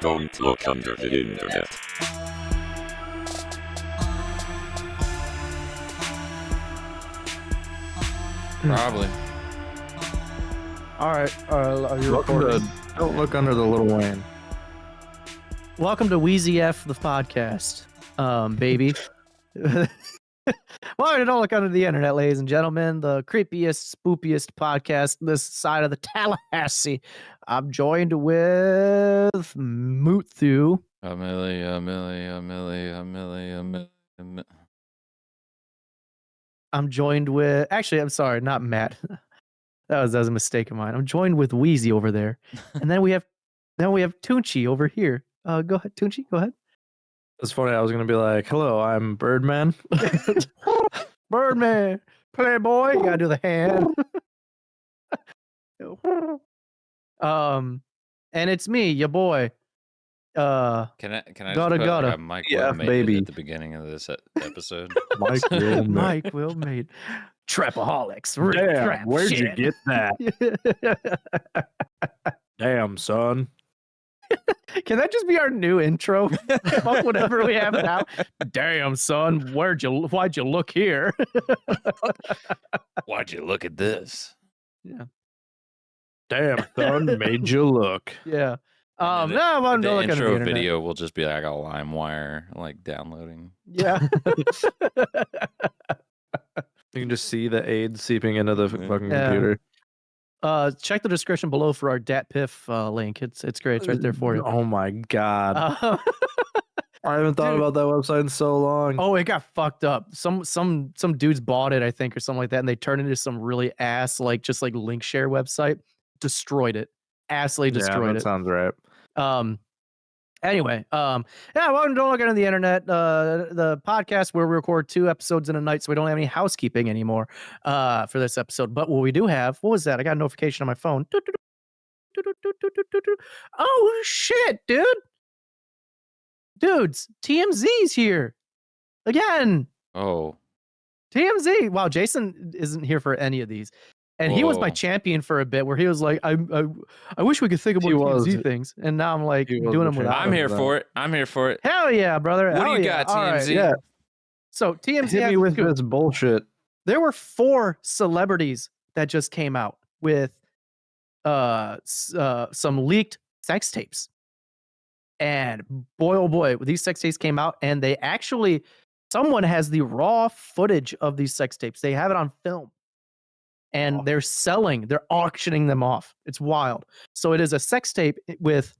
Don't look under the internet. Probably. All right. Are you Welcome recording? to Don't Look Under the Little Wayne. Welcome to Wheezy F, the podcast, baby. Welcome to Don't Look Under the Internet, ladies and gentlemen. The creepiest, spookiest podcast this side of the Tallahassee. I'm joined with Muthu. I'm joined with... Actually, I'm sorry, not Matt. That was a mistake of mine. I'm joined with Wheezy over there. And then we have Tunchi over here. Go ahead, Tunchi, go ahead. It's funny, I was going to be like, hello, I'm Birdman. Birdman, playboy, you gotta do the hand. And it's me, your boy. Can I Gotta, just put gotta. like a Mike Yeah, Will made baby. it at the beginning of this episode? Mike Will. Mike Will made Trapaholics. Damn, Trap where'd shit. you get that? Damn, son. Can that just be our new intro? Fuck whatever we have now. Damn, son, why'd you look here? Why'd you look at this? Yeah. Damn, son, made you look. Yeah. And No, I'm the not looking at the intro internet. video will just be like a LimeWire, like downloading. Yeah. You can just see the AIDS seeping into the fucking Yeah. computer. Check the description below for our DatPiff link. It's great. It's right there for you. Oh my god. I haven't thought dude. about that website in so long. Oh, it got fucked up. Some dudes bought it, I think, or something like that, and they turned it into some really ass, just link share website. Destroyed it. Assly destroyed that it. sounds right. Anyway, welcome to Don't Look Under the Internet, the podcast where we record 2 episodes in a night, so we don't have any housekeeping anymore for this episode. But what we do have, what was that? I got a notification on my phone. Oh shit, dude. Dudes, TMZ's here again. Oh, TMZ. Wow, Jason isn't here for any of these. And he was my Whoa. champion for a bit where he was like, I wish we could think of more He TMZ was. things. And now I'm like He was doing the them without I'm him. here for it. I'm here for it. Hell yeah, brother. What do Hell you yeah. got, All right. TMZ? Yeah, So TMZ hit has me with scoop. this bullshit. There were 4 celebrities that just came out with some leaked sex tapes. And boy, oh boy, these sex tapes came out and they actually, someone has the raw footage of these sex tapes. They have it on film. And they're auctioning them off. It's wild. So it is a sex tape with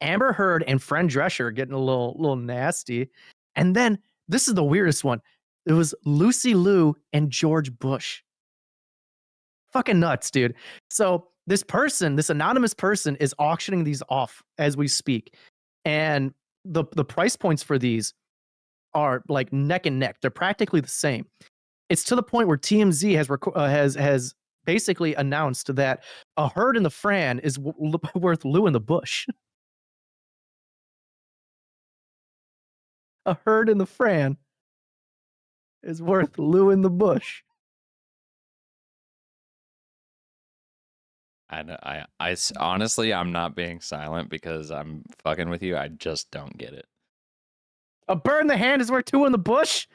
Amber Heard and Fran Drescher getting a little nasty. And then this is the weirdest one. It was Lucy Liu and George Bush. Fucking nuts, dude. So this anonymous person is auctioning these off as we speak. And the price points for these are like neck and neck. They're practically the same. It's to the point where TMZ has basically announced that a Heard in the Fran is worth Lou in the Bush. A Heard in the Fran is worth Lou in the Bush. I honestly, I'm not being silent because I'm fucking with you. I just don't get it. A bird in the hand is worth 2 in the bush.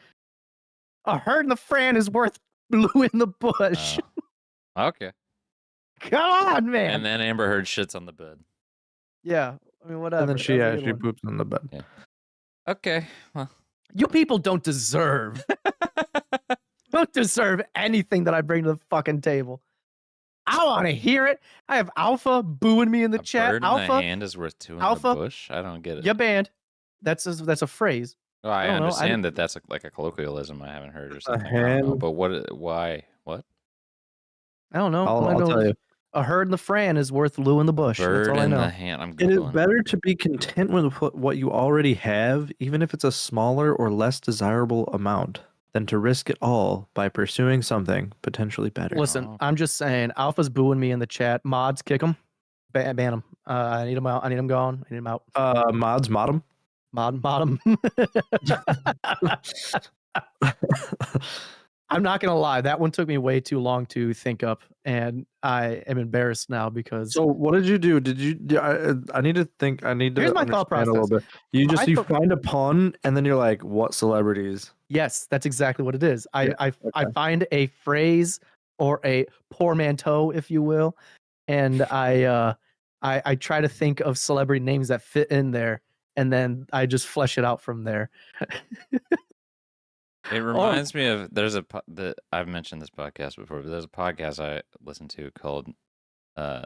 A Heard in the Fran is worth Lou in the Bush. Okay. Come on, man. And then Amber Heard shits on the bed. Yeah, I mean, whatever. And then That she was a good she one. poops in the bed. Yeah. Okay. Well. You people don't deserve anything that I bring to the fucking table. I want to hear it. I have Alpha booing me in the A chat. bird in Alpha, the hand is worth 2 in Alpha, the bush. I don't get it. your band. That's a phrase. Oh, I I don't know. understand that that's like a colloquialism I haven't heard or something. I don't know, hand. but why? What? I don't know. I'll All I know tell is you. A Heard in the Fran is worth Lou in the Bush. That's Bird all I in know. the hand. I'm It is Googling. better to be content with what you already have, even if it's a smaller or less desirable amount, than to risk it all by pursuing something potentially better. Listen, Oh. I'm just saying. Alpha's booing me in the chat. Mods, kick him. Ban him. I need him out. I need him gone. I need him out. Mods, mod 'em. Mod him. I'm not gonna lie. That one took me way too long to think up, and I am embarrassed now because So what did you do? Did you? I need to think. I need to Here's my thought understand a little bit. You I you thought- find a pun and then you're like, what celebrities? yes, that's exactly what it is. I okay. find a phrase or a portmanteau, if you will, and I try to think of celebrity names that fit in there, and then I just flesh it out from there. It reminds me of I've mentioned this podcast before, but there's a podcast I listen to called I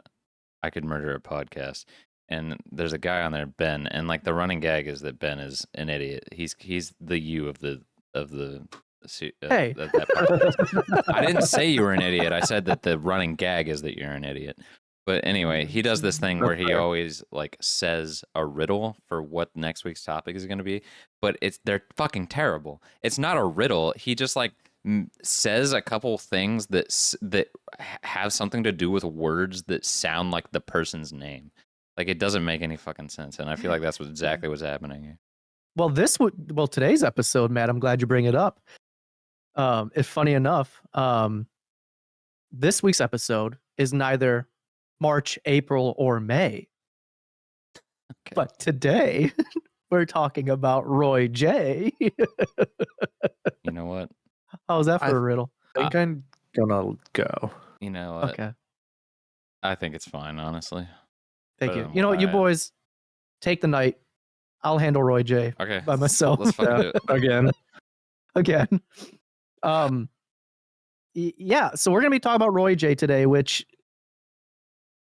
Could Murder a Podcast, and there's a guy on there, Ben, and like the running gag is that Ben is an idiot. He's the you of the Hey. of that podcast. I didn't say you were an idiot. I said that the running gag is that you're an idiot. But anyway, he does this thing where he always like says a riddle for what next week's topic is going to be, but they're fucking terrible. It's not a riddle. He just like says a couple things that have something to do with words that sound like the person's name. Like it doesn't make any fucking sense, and I feel like that's exactly what's happening here. Well, today's episode, Matt, I'm glad you bring it up. If funny enough, this week's episode is neither March, April, or May. Okay. But today we're talking about Roy J. You know what? How's that for a riddle? I think I'm gonna go. You know what? Okay. I think it's fine, honestly. Thank Better you. than You know what, you what I- boys take the night. I'll handle Roy J Okay. by myself. Let's fucking do it. Again. Again. Yeah, so we're gonna be talking about Roy J today, which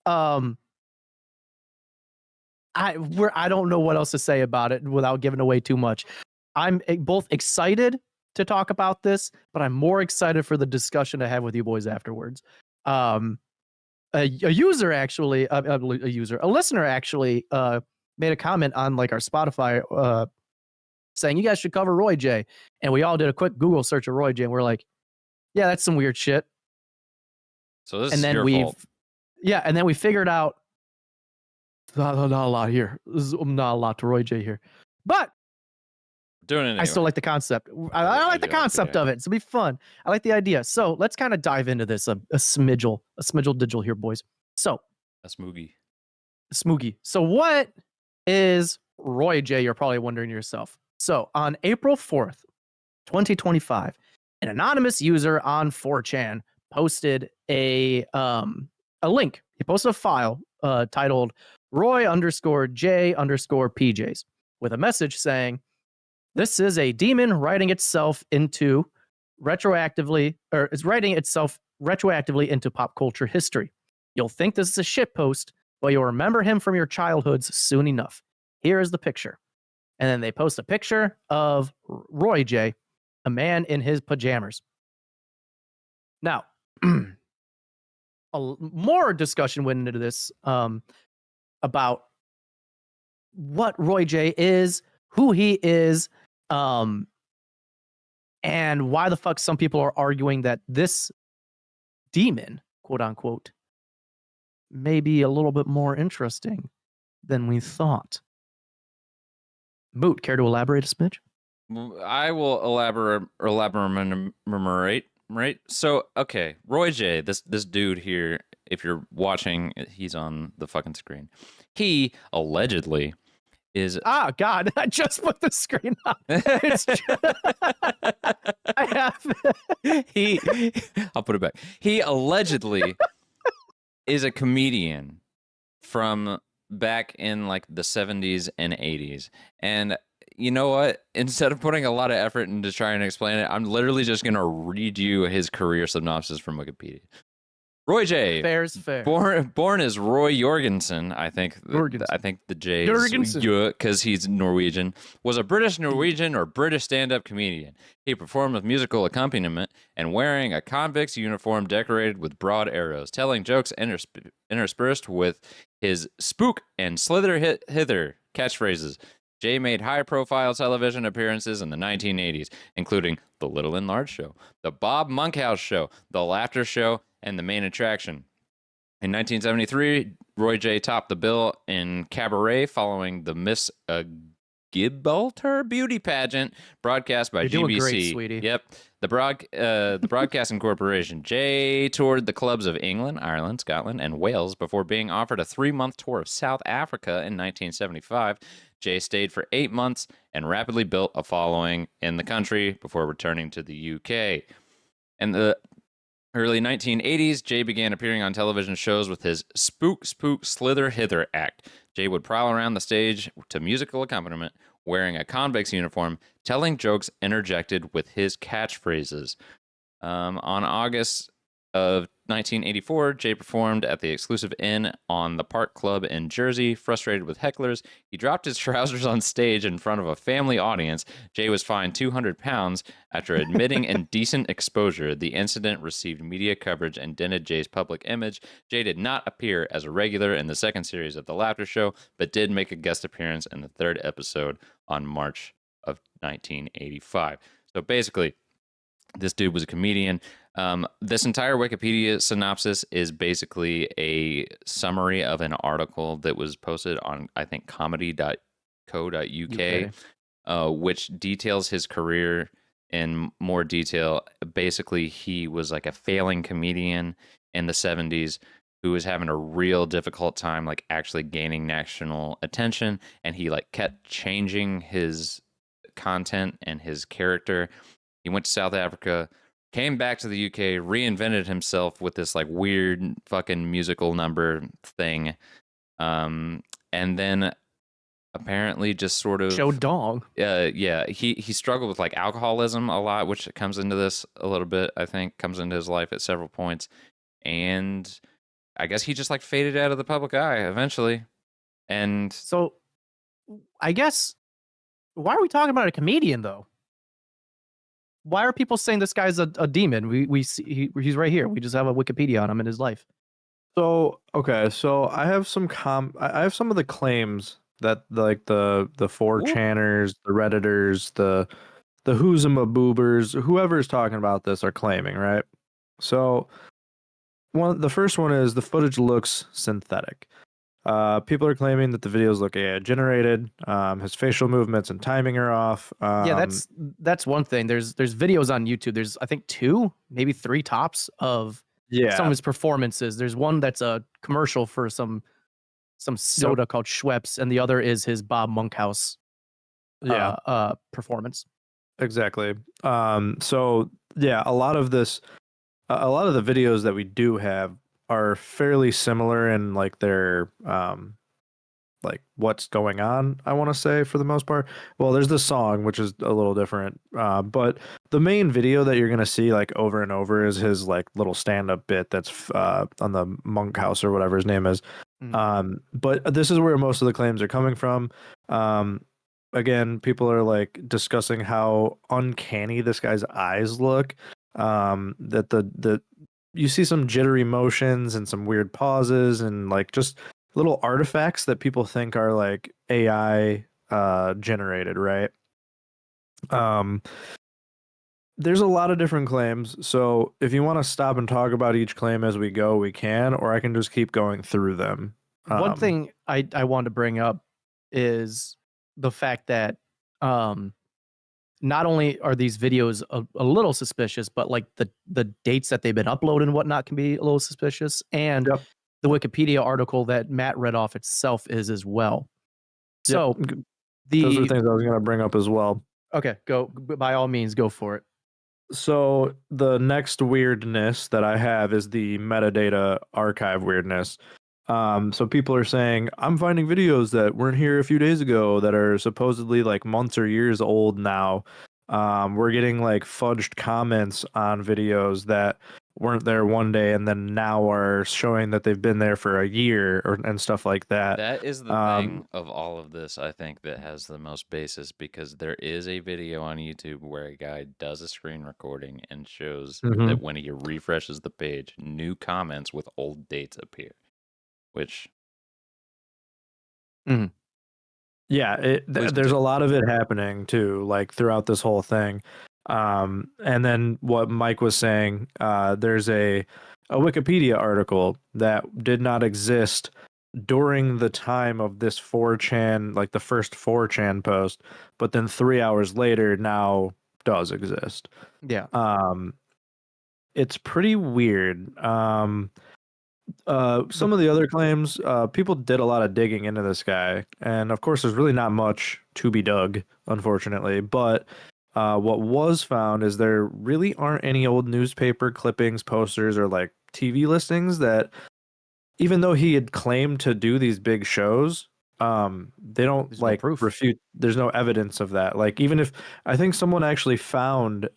I don't know what else to say about it without giving away too much. I'm both excited to talk about this, but I'm more excited for the discussion to have with you boys afterwards. A listener actually made a comment on like our Spotify saying you guys should cover Roy J, and we all did a quick Google search of Roy J, and we're like, yeah, that's some weird shit. So this And is then your fault. and then we figured out not a lot here. There's not a lot to Roy J here, but Doing it anyway. I still like the concept. I like the concept of it. It's gonna be fun. I like the idea. So let's kind of dive into this a smidgel digital here, boys. So a smoogie. Smoogie. So what is Roy J? You're probably wondering to yourself. So on April 4th, 2025, an anonymous user on 4chan posted a link. He posted a file titled Roy_J_PJs with a message saying, "This is a demon writing itself retroactively into pop culture history. You'll think this is a shitpost, but you'll remember him from your childhoods soon enough. Here is the picture." And then they post a picture of Roy J, a man in his pajamas. Now, more discussion went into this about what Roy J is, who he is, and why the fuck some people are arguing that this demon, quote unquote, may be a little bit more interesting than we thought. Moot, care to elaborate a smidge? I will elaborate. Right. So, okay, Roy J, this dude here, if you're watching, he's on the fucking screen. He allegedly is. Ah, God, I just put the screen up. It's I have. I'll put it back. He allegedly is a comedian from back in like the 70s and 80s. And you know what? Instead of putting a lot of effort into trying to explain it, I'm literally just going to read you his career synopsis from Wikipedia. Roy J. Fair's fair. Born as Roy Jorgensen, I think. Jorgensen. I think the J is Jorgensen. because he's Norwegian. Was a British Norwegian or British stand-up comedian. He performed with musical accompaniment and wearing a convict's uniform decorated with broad arrows, telling jokes interspersed with his spook and slither hither catchphrases. Jay made high-profile television appearances in the 1980s, including The Little and Large Show, The Bob Monkhouse Show, The Laughter Show, and The Main Attraction. In 1973, Roy J. topped the bill in Cabaret following the Miss Gibraltar beauty pageant broadcast by You're GBC. doing great, sweetie. Yep. The Broadcasting Corporation. Jay toured the clubs of England, Ireland, Scotland, and Wales before being offered a 3-month tour of South Africa in 1975. Jay stayed for 8 months and rapidly built a following in the country before returning to the UK. In the early 1980s, Jay began appearing on television shows with his Spook Slither Hither act. Jay would prowl around the stage to musical accompaniment, wearing a convict's uniform, telling jokes interjected with his catchphrases. On August of 1984, Jay performed at the exclusive Inn on the Park Club in Jersey. Frustrated with hecklers, he dropped his trousers on stage in front of a family audience. Jay was fined £200 after admitting indecent exposure. The incident received media coverage and dented Jay's public image. Jay did not appear as a regular in the second series of The Laughter Show, but did make a guest appearance in the third episode on March of 1985. So basically, this dude was a comedian. This entire Wikipedia synopsis is basically a summary of an article that was posted on, I think, comedy.co.uk, which details his career in more detail. Basically, he was like a failing comedian in the 70s who was having a real difficult time like actually gaining national attention, and he like kept changing his content and his character. He went to South Africa, came back to the UK, reinvented himself with this like weird fucking musical number thing, and then apparently just sort of Joe Dong. yeah, he struggled with like alcoholism a lot, which comes into this a little bit. I think comes into his life at several points, and I guess he just like faded out of the public eye eventually. And So, I guess, why are we talking about a comedian though? Why are people saying this guy's a demon? We see he's right here. We just have a Wikipedia on him in his life. So okay, so I have some I have some of the claims that like the 4chaners, the Redditors, the Who's'em boobers, whoever's talking about this are claiming, right? So the first one is the footage looks synthetic. People are claiming that the videos look AI generated. His facial movements and timing are off. Yeah, that's one thing. There's videos on YouTube. There's I think 2, maybe 3 tops of some of his performances. There's one that's a commercial for some soda called Schweppes, and the other is his Bob Monkhouse performance. Exactly. So yeah, a lot of the videos that we do have are fairly similar in like their like what's going on, I want to say, for the most part. Well, there's this song which is a little different, but the main video that you're gonna see like over and over is his like little stand-up bit that's on the Monkhouse or whatever his name is. But this is where most of the claims are coming from. Again, people are like discussing how uncanny this guy's eyes look. That the you see some jittery motions and some weird pauses and like just little artifacts that people think are like AI generated, right? There's a lot of different claims, so if you want to stop and talk about each claim as we go, we can, or I can just keep going through them. One thing I wanted to bring up is the fact that not only are these videos a little suspicious, but like the dates that they've been uploaded and whatnot can be a little suspicious, and the Wikipedia article that Matt read off itself is as well. So those are things I was going to bring up as well. Okay, go by all means, go for it. So the next weirdness that I have is the metadata archive weirdness. So people are saying, I'm finding videos that weren't here a few days ago that are supposedly like months or years old now. We're getting like fudged comments on videos that weren't there one day and then now are showing that they've been there for a year and stuff like that. That is the thing of all of this, I think, that has the most basis, because there is a video on YouTube where a guy does a screen recording and shows that when he refreshes the page, new comments with old dates appear, which... Yeah, there's a lot of it happening too, like throughout this whole thing. And then what Mike was saying, there's a Wikipedia article that did not exist during the time of this 4chan, like the first 4chan post, but then 3 hours later now does exist. Yeah. It's pretty weird. Some of the other claims, people did a lot of digging into this guy, and of course, there's really not much to be dug, unfortunately. But what was found is there really aren't any old newspaper clippings, posters, or like TV listings that, even though he had claimed to do these big shows, they don't There's no like proof. refute. There's no evidence of that. Like even if I think someone actually found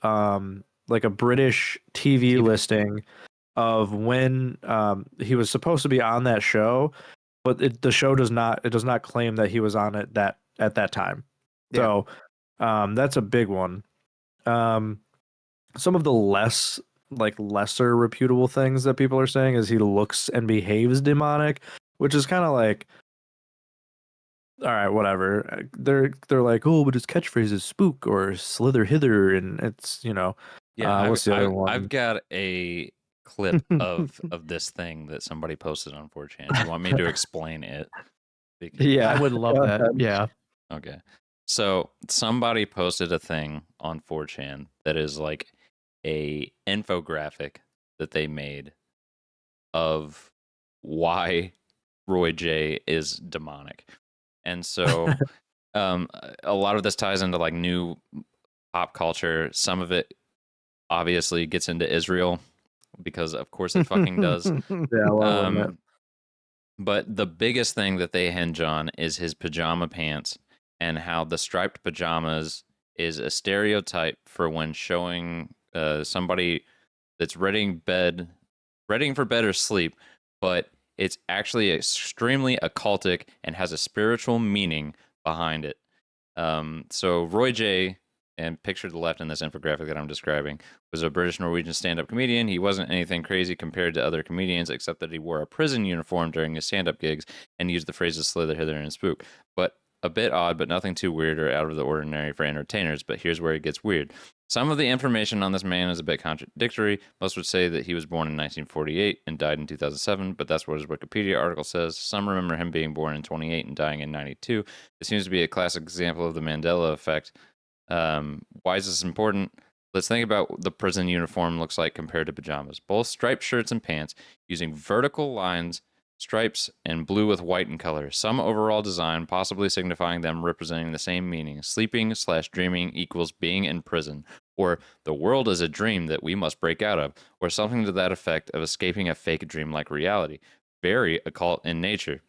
like a British TV listing of when he was supposed to be on that show, but the show does not claim that he was on it that at that time. Yeah. So that's a big one. Some of the lesser reputable things that people are saying is he looks and behaves demonic, which is kind of like, all right, whatever. They're like, oh, but his catchphrase is spook or slither hither, and it's Yeah, what's the other one? I've got a clip of this thing that somebody posted on 4chan. Do you want me to explain it? Yeah, I would love go that. ahead. Yeah. Okay. So somebody posted a thing on 4chan that is like a infographic that they made of why Roy J is demonic. And so a lot of this ties into like new pop culture. Some of it obviously gets into Israel because of course it fucking does. Yeah, But the biggest thing that they hinge on is his pajama pants and how the striped pajamas is a stereotype for when showing somebody that's readying for bed or sleep, but it's actually extremely occultic and has a spiritual meaning behind it. So Roy J, and picture to the left in this infographic that I'm describing, was a British Norwegian stand-up comedian. He wasn't anything crazy compared to other comedians, except that he wore a prison uniform during his stand-up gigs and used the phrases slither, hither, and spook. But a bit odd, but nothing too weird or out of the ordinary for entertainers. But here's where it gets weird. Some of the information on this man is a bit contradictory. Most would say that he was born in 1948 and died in 2007, but that's what his Wikipedia article says. Some remember him being born in 28 and dying in 92. It seems to be a classic example of the Mandela effect. Why is this important? Let's think about what the prison uniform looks like compared to pajamas. Both striped shirts and pants using vertical lines, stripes, and blue with white in color. Some overall design, possibly signifying them representing the same meaning. Sleeping/dreaming equals being in prison, or the world is a dream that we must break out of, or something to that effect of escaping a fake dream-like reality. Very occult in nature.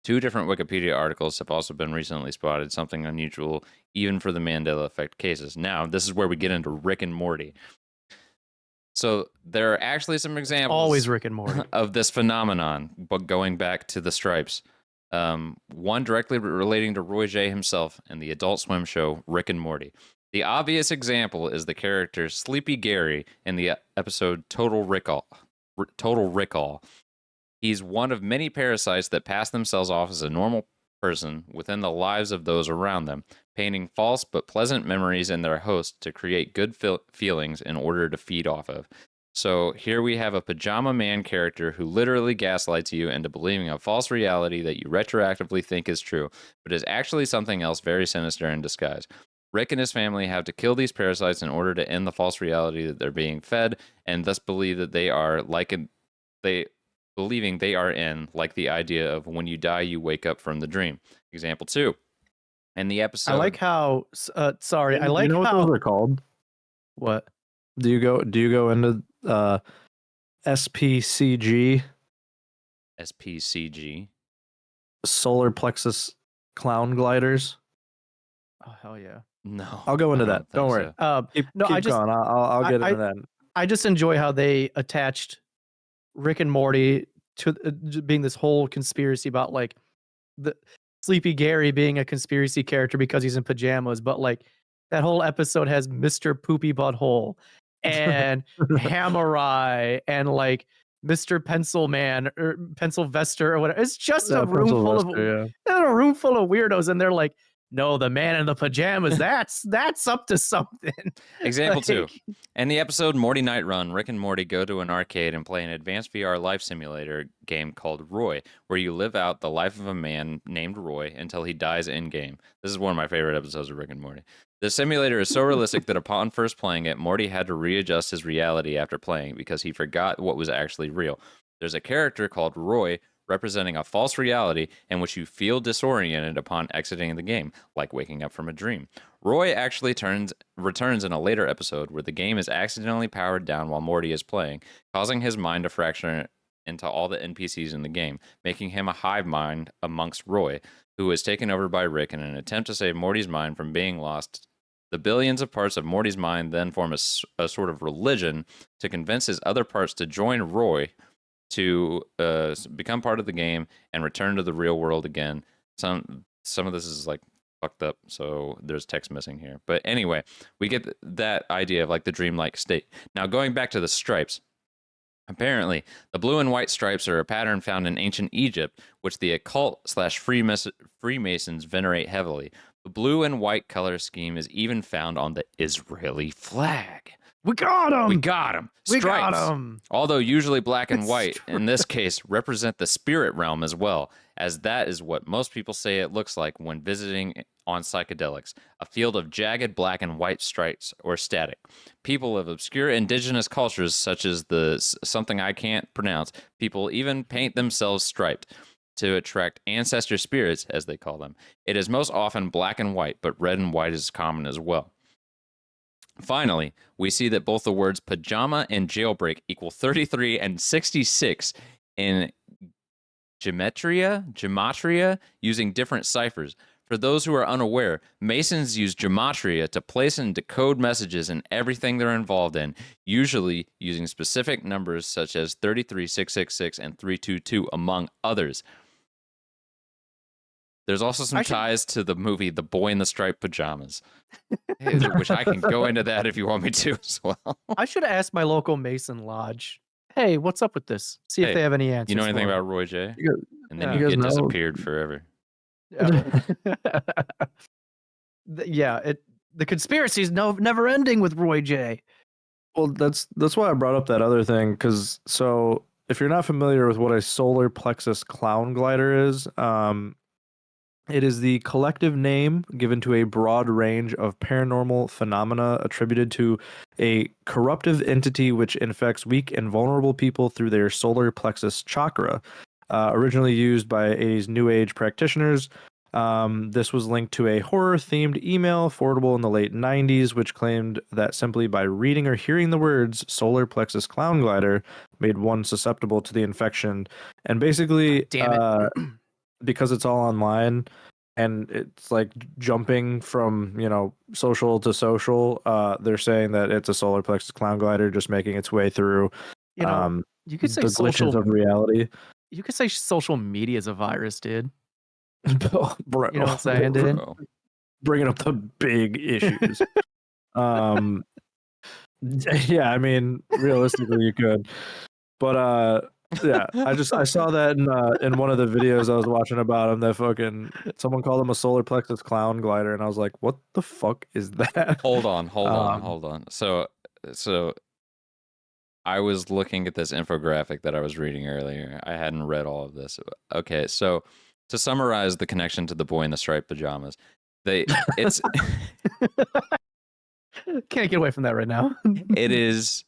2 different Wikipedia articles have also been recently spotted, something unusual even for the Mandela effect cases. Now, this is where we get into Rick and Morty. So there are actually some examples Always Rick and Morty. of this phenomenon, but going back to the stripes. One directly relating to Roy J himself and the Adult Swim show Rick and Morty. The obvious example is the character Sleepy Gary in the episode Total Recall. He's one of many parasites that pass themselves off as a normal person within the lives of those around them, painting false but pleasant memories in their host to create good feelings in order to feed off of. So here we have a pajama man character who literally gaslights you into believing a false reality that you retroactively think is true, but is actually something else very sinister in disguise. Rick and his family have to kill these parasites in order to end the false reality that they're being fed, and thus believe that they are believing they are in, like the idea of when you die, you wake up from the dream. Example 2. In the episode, I like how. Sorry, I Do like you know what how. those are called? What? Do you go into SPCG, SPCG. solar plexus clown gliders? Oh hell yeah. No, Oh, I'll go into I don't that. Don't think worry. so. Keep I just going. I'll get into that. I just enjoy how they attached Rick and Morty to being this whole conspiracy about like the Sleepy Gary being a conspiracy character because he's in pajamas, but like that whole episode has Mr. Poopy Butthole and Hammerai and like Mr. Pencil Man or Pencil Vester or whatever. It's just a room full of yeah. a room full of weirdos, and they're like, no, the man in the pajamas, that's up to something. Example 2. Like, In the episode Morty Night Run, Rick and Morty go to an arcade and play an advanced VR life simulator game called Roy, where you live out the life of a man named Roy until he dies in-game. This is one of my favorite episodes of Rick and Morty. The simulator is so realistic that upon first playing it, Morty had to readjust his reality after playing because he forgot what was actually real. There's a character called Roy representing a false reality in which you feel disoriented upon exiting the game, like waking up from a dream. Roy actually returns in a later episode where the game is accidentally powered down while Morty is playing, causing his mind to fracture into all the NPCs in the game, making him a hive mind amongst Roy, who is taken over by Rick in an attempt to save Morty's mind from being lost. The billions of parts of Morty's mind then form a sort of religion to convince his other parts to join Roy to become part of the game and return to the real world again. Some of this is like fucked up, so there's text missing here. But anyway, we get that idea of like the dreamlike state. Now going back to the stripes, apparently the blue and white stripes are a pattern found in ancient Egypt, which the occult / Freemasons venerate heavily. The blue and white color scheme is even found on the Israeli flag. we got him. We got him. We Stripes, got him. although usually black and white, in this case represent the spirit realm as well, as that is what most people say it looks like when visiting on psychedelics, a field of jagged black and white stripes or static. People of obscure indigenous cultures, such as something I can't pronounce, people even paint themselves striped to attract ancestor spirits, as they call them. It is most often black and white, but red and white is common as well. Finally, we see that both the words pajama and jailbreak equal 33 and 66 in gematria using different ciphers. For those who are unaware, Masons use gematria to place and decode messages in everything they're involved in, usually using specific numbers such as 33, 666, and 322, among others. There's also some ties to the movie The Boy in the Striped Pajamas, which I can go into that if you want me to as well. I should ask my local Mason Lodge. Hey, what's up with this? See if they have any answers. You know anything for about Roy J? And then yeah. you You get guys know- disappeared forever. Yeah, the conspiracy is never ending with Roy J. Well, that's why I brought up that other thing, because so if you're not familiar with what a solar plexus clown glider is, it is the collective name given to a broad range of paranormal phenomena attributed to a corruptive entity which infects weak and vulnerable people through their solar plexus chakra. Originally used by 80s New Age practitioners, this was linked to a horror-themed email forwardable in the late 90s, which claimed that simply by reading or hearing the words solar plexus clown glider made one susceptible to the infection. And basically, Damn it. because it's all online and it's like jumping from social to social, they're saying that it's a solar plexus clown glider just making its way through You could say the glitches of reality. You could say social media is a virus, dude. Bro, You know what I'm saying, dude? bringing up the big issues. Yeah, I mean, realistically you could, but yeah, I saw that in one of the videos I was watching about him, that fucking someone called him a solar plexus clown glider, and I was like, what the fuck is that? Hold on. So I was looking at this infographic that I was reading earlier. I hadn't read all of this. Okay, so to summarize the connection to the boy in the striped pajamas, it's can't get away from that right now. it is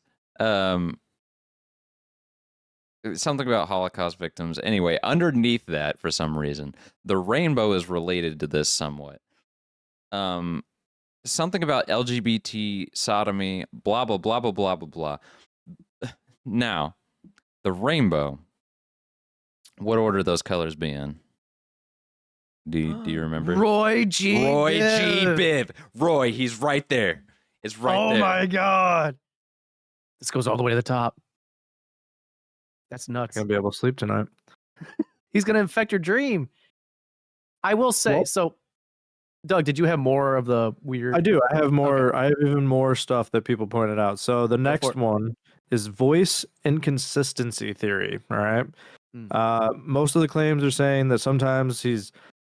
something about Holocaust victims. Anyway, underneath that, for some reason, the rainbow is related to this somewhat. Something about LGBT sodomy, blah blah blah blah blah blah blah. Now, the rainbow. What order those colors be in? Do you remember? Roy G. Biv. Roy, he's right there. It's right there. Oh my god. This goes all the way to the top. That's nuts. Gonna be able to sleep tonight. He's gonna infect your dream. I will say, Well- so Doug, did you have more of the weird? I do. I have more. Okay. I have even more stuff that people pointed out. So the next one is voice inconsistency theory. All right. Hmm. Most of the claims are saying that sometimes he's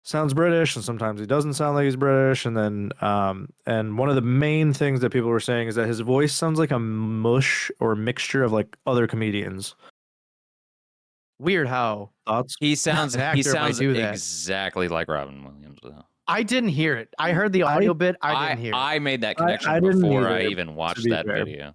sounds British, and sometimes he doesn't sound like he's British. And then, and one of the main things that people were saying is that his voice sounds like a mush or mixture of like other comedians. Weird how Thoughts? He sounds An actor might do that. exactly like Robin Williams, though. I didn't hear it. I heard the audio bit. I didn't hear it. I made that I connection didn't before I either, even watched be that fair. video.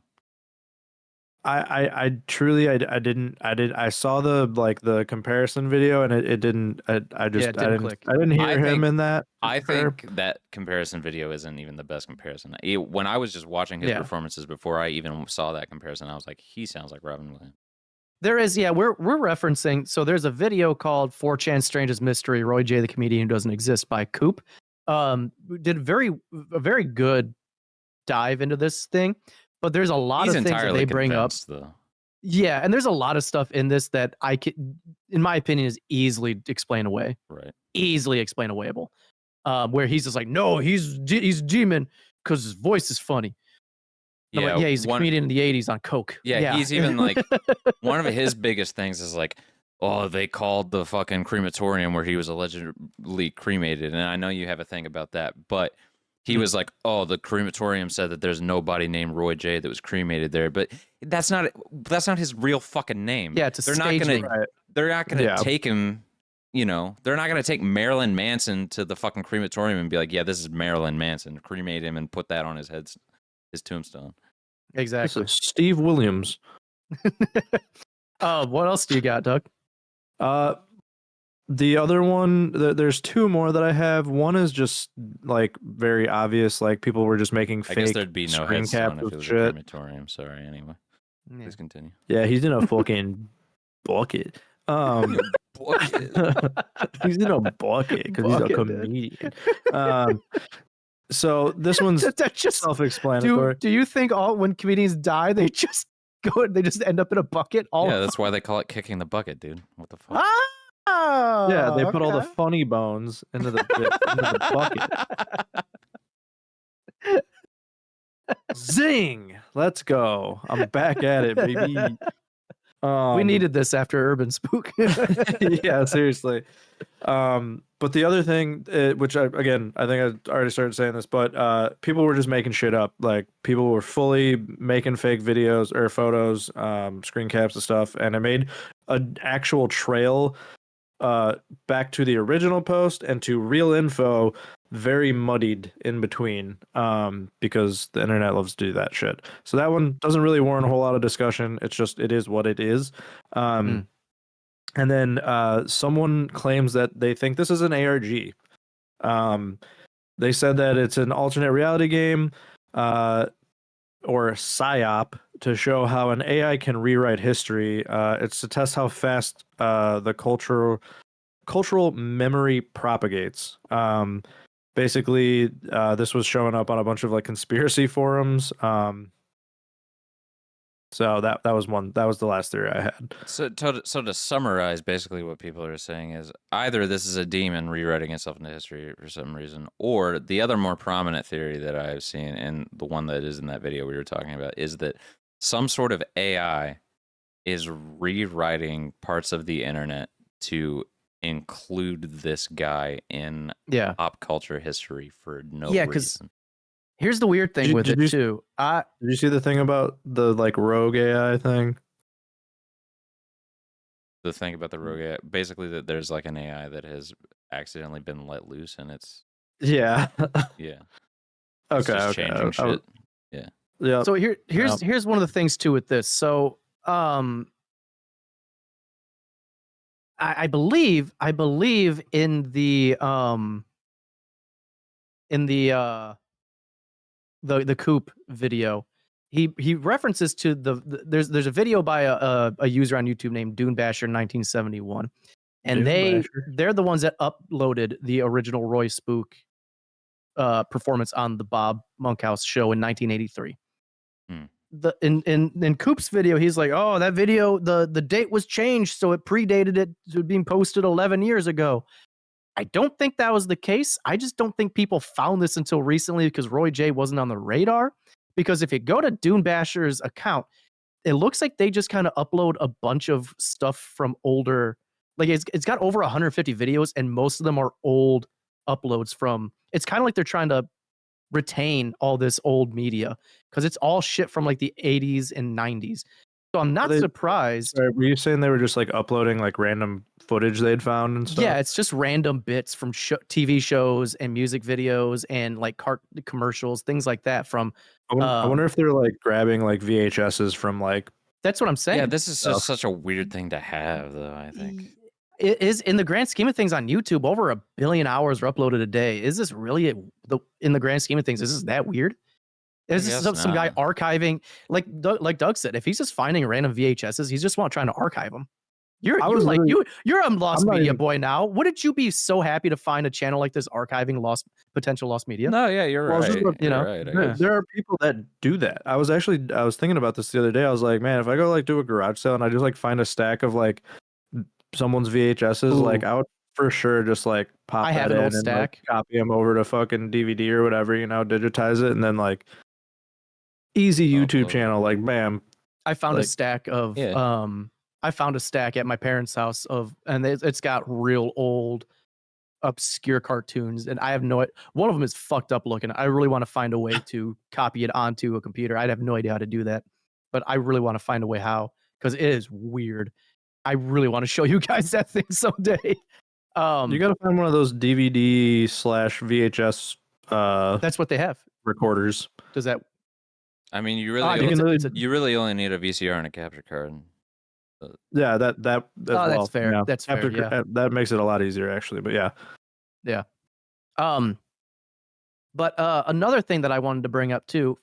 I truly I saw the comparison video, and it didn't I just didn't click. I didn't hear I him think- in that. I for sure. think that comparison video isn't even the best comparison. When I was just watching his Yeah. performances before I even saw that comparison, I was like, he sounds like Robin Williams. There is, we're referencing. So there's a video called 4chan Strangest Mystery, Roy J, the comedian who doesn't exist, by Coop. Did a very good dive into this thing, but there's a lot He's of things that entirely they bring up. convinced, though. Yeah, and there's a lot of stuff in this that I can, in my opinion, is easily explained away, Right. easily explainable. Where he's just like, no, he's demon because his voice is funny. And I'm like, he's a comedian in the 80s on coke. Yeah, he's even like one of his biggest things is like, oh, they called the fucking crematorium where he was allegedly cremated, and I know you have a thing about that, but he was like, oh, the crematorium said that there's nobody named Roy J that was cremated there, but that's not his real fucking name. Yeah, it's a stage name. They're not gonna take him. You know, they're not gonna take Marilyn Manson to the fucking crematorium and be like, yeah, this is Marilyn Manson. Cremate him and put that on his tombstone. Exactly. This is Steve Williams. What else do you got, Doug? The other one, there's two more that I have. One is just like very obvious, like people were just making I fake guess there'd be no screen headstone caps if it of was a shit. crematorium. Sorry, anyway. Please continue. Yeah, he's in a fucking bucket. He's in a bucket because he's a Bucket, comedian. So this one's That's just self-explanatory. Do you think when comedians die, they just they just end up in a bucket? Yeah, that's why they call it kicking the bucket, dude. What the fuck? Yeah, they put all the funny bones into the bucket. Zing! Let's go. I'm back at it, baby. We needed this after Urban Spook. Yeah, seriously. But the other thing, which I think I already started saying this, but people were just making shit up. Like people were fully making fake videos or photos, screen caps and stuff, and I made an actual trail back to the original post and to real info, very muddied in between, because the internet loves to do that shit. So that one doesn't really warrant a whole lot of discussion. It's just, it is what it is. And then someone claims that they think this is an ARG. They said that it's an alternate reality game, or PSYOP, to show how an AI can rewrite history. It's to test how fast the cultural memory propagates. Basically, this was showing up on a bunch of like conspiracy forums. So that was one. That was the last theory I had. So to summarize, basically what people are saying is either this is a demon rewriting itself into history for some reason, or the other more prominent theory that I've seen, and the one that is in that video we were talking about, is that some sort of AI is rewriting parts of the internet to include this guy in pop culture history for no reason. Here's the weird thing with it too. Did you see the thing about the like rogue AI thing? The thing about the rogue AI, basically that there's like an AI that has accidentally been let loose, and it's yeah. It's just changing shit. Yeah. So here's one of the things too with this. So I believe in the Coop video, he references to there's a video by a user on YouTube named Dune Basher 1971, and they're the ones that uploaded the original Roy Spook performance on the Bob Monkhouse show in 1983. In Coop's video, he's like, oh, that video, the date was changed, so it predated it to being posted 11 years ago. I don't think that was the case. I just don't think people found this until recently because Roy J wasn't on the radar. Because if you go to Dune Basher's account, it looks like they just kind of upload a bunch of stuff from older Like it's got over 150 videos, and most of them are old uploads from. It's kind of like they're trying to retain all this old media because it's all shit from like the 80s and 90s. So I'm not surprised. Sorry, were you saying they were just like uploading like random footage they'd found and stuff? Yeah, it's just random bits from TV shows and music videos and like commercials, things like that. From I wonder if they're like grabbing like VHSs from like. That's what I'm saying. Yeah, this is just such a weird thing to have, though. I think it is, in the grand scheme of things, on YouTube, over 1 billion hours are uploaded a day. Is this really in the grand scheme of things? Is this that weird? Is this some guy archiving? Like Doug said, if he's just finding random VHSs, he's just trying to archive them. You're a lost media boy now. Wouldn't you be so happy to find a channel like this archiving potential lost media? No, yeah, you're right. Right, there are people that do that. I was thinking about this the other day. I was like, man, if I go like do a garage sale and I just like find a stack of like someone's VHSs, like I would for sure just like pop that in and like, copy them over to fucking DVD or whatever, digitize it, and then like easy YouTube channel, like bam. I found a stack of I found a stack at my parents' house and it's got real old, obscure cartoons, and I have one of them is fucked up looking. I really want to find a way to copy it onto a computer. I'd have no idea how to do that, but I really want to find a way how, because it is weird. I really want to show you guys that thing someday. You gotta find one of those DVD/VHS. That's what they have. Recorders. Does that? I mean, you really only need a VCR and a capture card. Yeah, that's that's fair. Yeah. That's fair. Yeah. That makes it a lot easier, actually. But yeah. But another thing that I wanted to bring up too,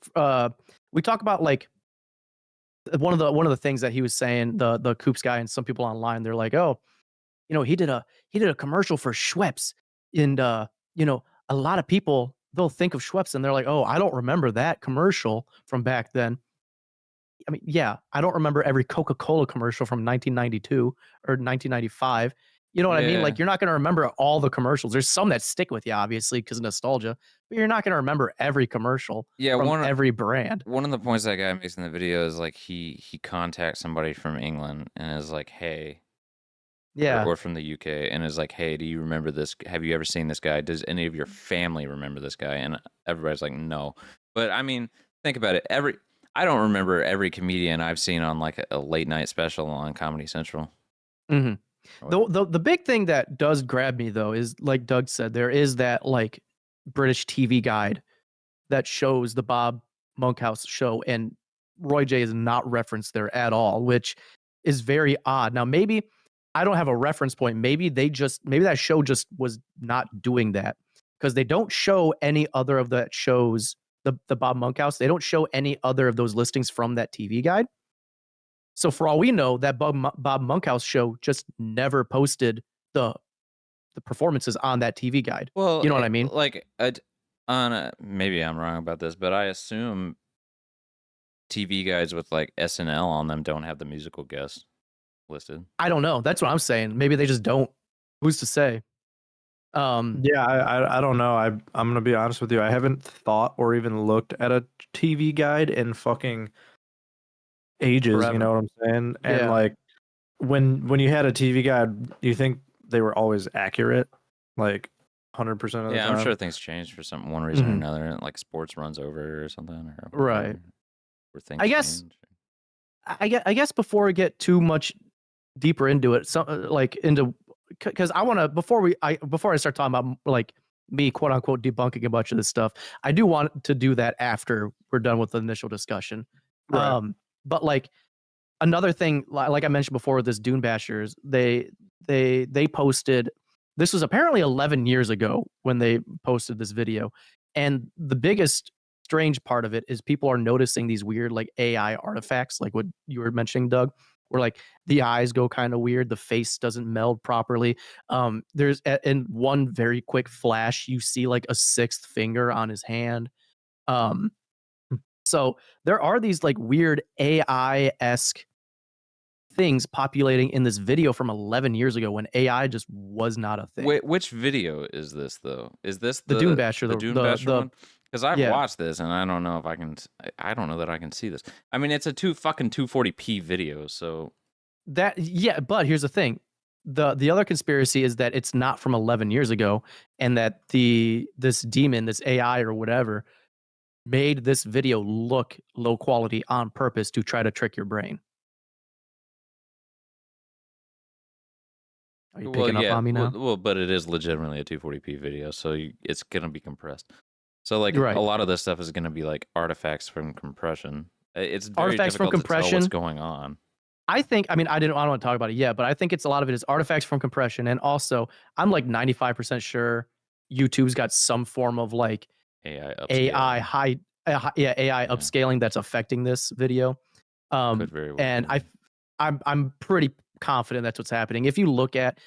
we talk about like one of the things that he was saying, the Coops guy and some people online, they're like, oh, he did a commercial for Schweppes, and a lot of people, they'll think of Schweppes and they're like, oh, I don't remember that commercial from back then. I mean, yeah, I don't remember every Coca-Cola commercial from 1992 or 1995. You know what I mean? Like, you're not going to remember all the commercials. There's some that stick with you, obviously, because of nostalgia, but you're not going to remember every commercial from every brand. One of the points that guy makes in the video is like he contacts somebody from England and is like, hey, or from the UK, and is like, hey, do you remember this? Have you ever seen this guy? Does any of your family remember this guy? And everybody's like, no. But I mean, think about it. I don't remember every comedian I've seen on like a late night special on Comedy Central. Mm-hmm. The big thing that does grab me though is, like Doug said, there is that like British TV guide that shows the Bob Monkhouse show, and Roy J is not referenced there at all, which is very odd. Now maybe I don't have a reference point. Maybe that show just was not doing that, because they don't show any other of that shows. The Bob Monkhouse, they don't show any other of those listings from that TV guide. So for all we know, that Bob Monkhouse show just never posted the performances on that TV guide. Well, you know what I mean? Like, maybe I'm wrong about this, but I assume TV guides with like SNL on them don't have the musical guests listed. I don't know. That's what I'm saying. Maybe they just don't. Who's to say? I don't know. I'm gonna be honest with you. I haven't thought or even looked at a TV guide in fucking ages. Forever. You know what I'm saying? And like when you had a TV guide, do you think they were always accurate? Like 100% of the time? Yeah, I'm sure things changed for one reason or another. Like sports runs over or something, or right. Or things. Change. I guess before we get too much deeper into it, because I want to, before I start talking about like me quote unquote debunking a bunch of this stuff, I do want to do that after we're done with the initial discussion. Right. But like another thing, like I mentioned before with this Dune Bashers, they posted, this was apparently 11 years ago when they posted this video, and the biggest strange part of it is people are noticing these weird like AI artifacts, like what you were mentioning, Doug, where like the eyes go kind of weird, the face doesn't meld properly. There's in one very quick flash, you see like a sixth finger on his hand. So there are these like weird AI-esque things populating in this video from 11 years ago when AI just was not a thing. Wait, which video is this though? Is this the Dune Basher? The Dune Basher one? Because I've watched this and I don't know if I can. I don't know that I can see this. I mean, it's a fucking 240p video, so that but here's the thing: the other conspiracy is that it's not from 11 years ago, and that this demon, this AI or whatever, made this video look low quality on purpose to try to trick your brain. Are you Well, picking up yeah, on me now? well, but it is legitimately a 240p video, so it's gonna be compressed. So like Right. a lot of this stuff is gonna be like artifacts from compression. It's very Artifacts from difficult to tell what's compression. going on. I think, I mean, I don't want to talk about it yet, but I think it's a lot of it is artifacts from compression. And also, I'm like 95% sure YouTube's got some form of like AI AI upscaling AI Yeah. upscaling that's affecting this video. could very well And be. I'm pretty confident that's what's happening. If you look at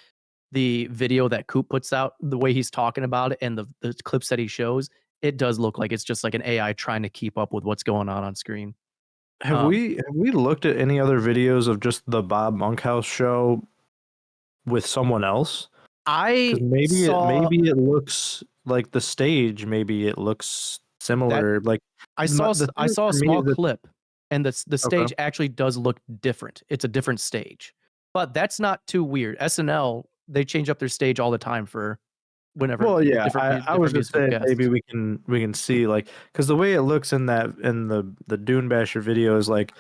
the video that Coop puts out, the way he's talking about it and the clips that he shows, it does look like it's just like an AI trying to keep up with what's going on screen. Have Um, we looked at any other videos of just the Bob Monkhouse show with someone else? Because I saw maybe it looks like the stage. Maybe it looks that similar. Like I saw the I thing saw a for me small is that clip, and the okay. stage actually does look different. It's a different stage, but that's not too weird. SNL, they change up their stage all the time for whenever Well, yeah, I was different just musical saying maybe guests. we can see like because the way it looks in the Dune Basher video is like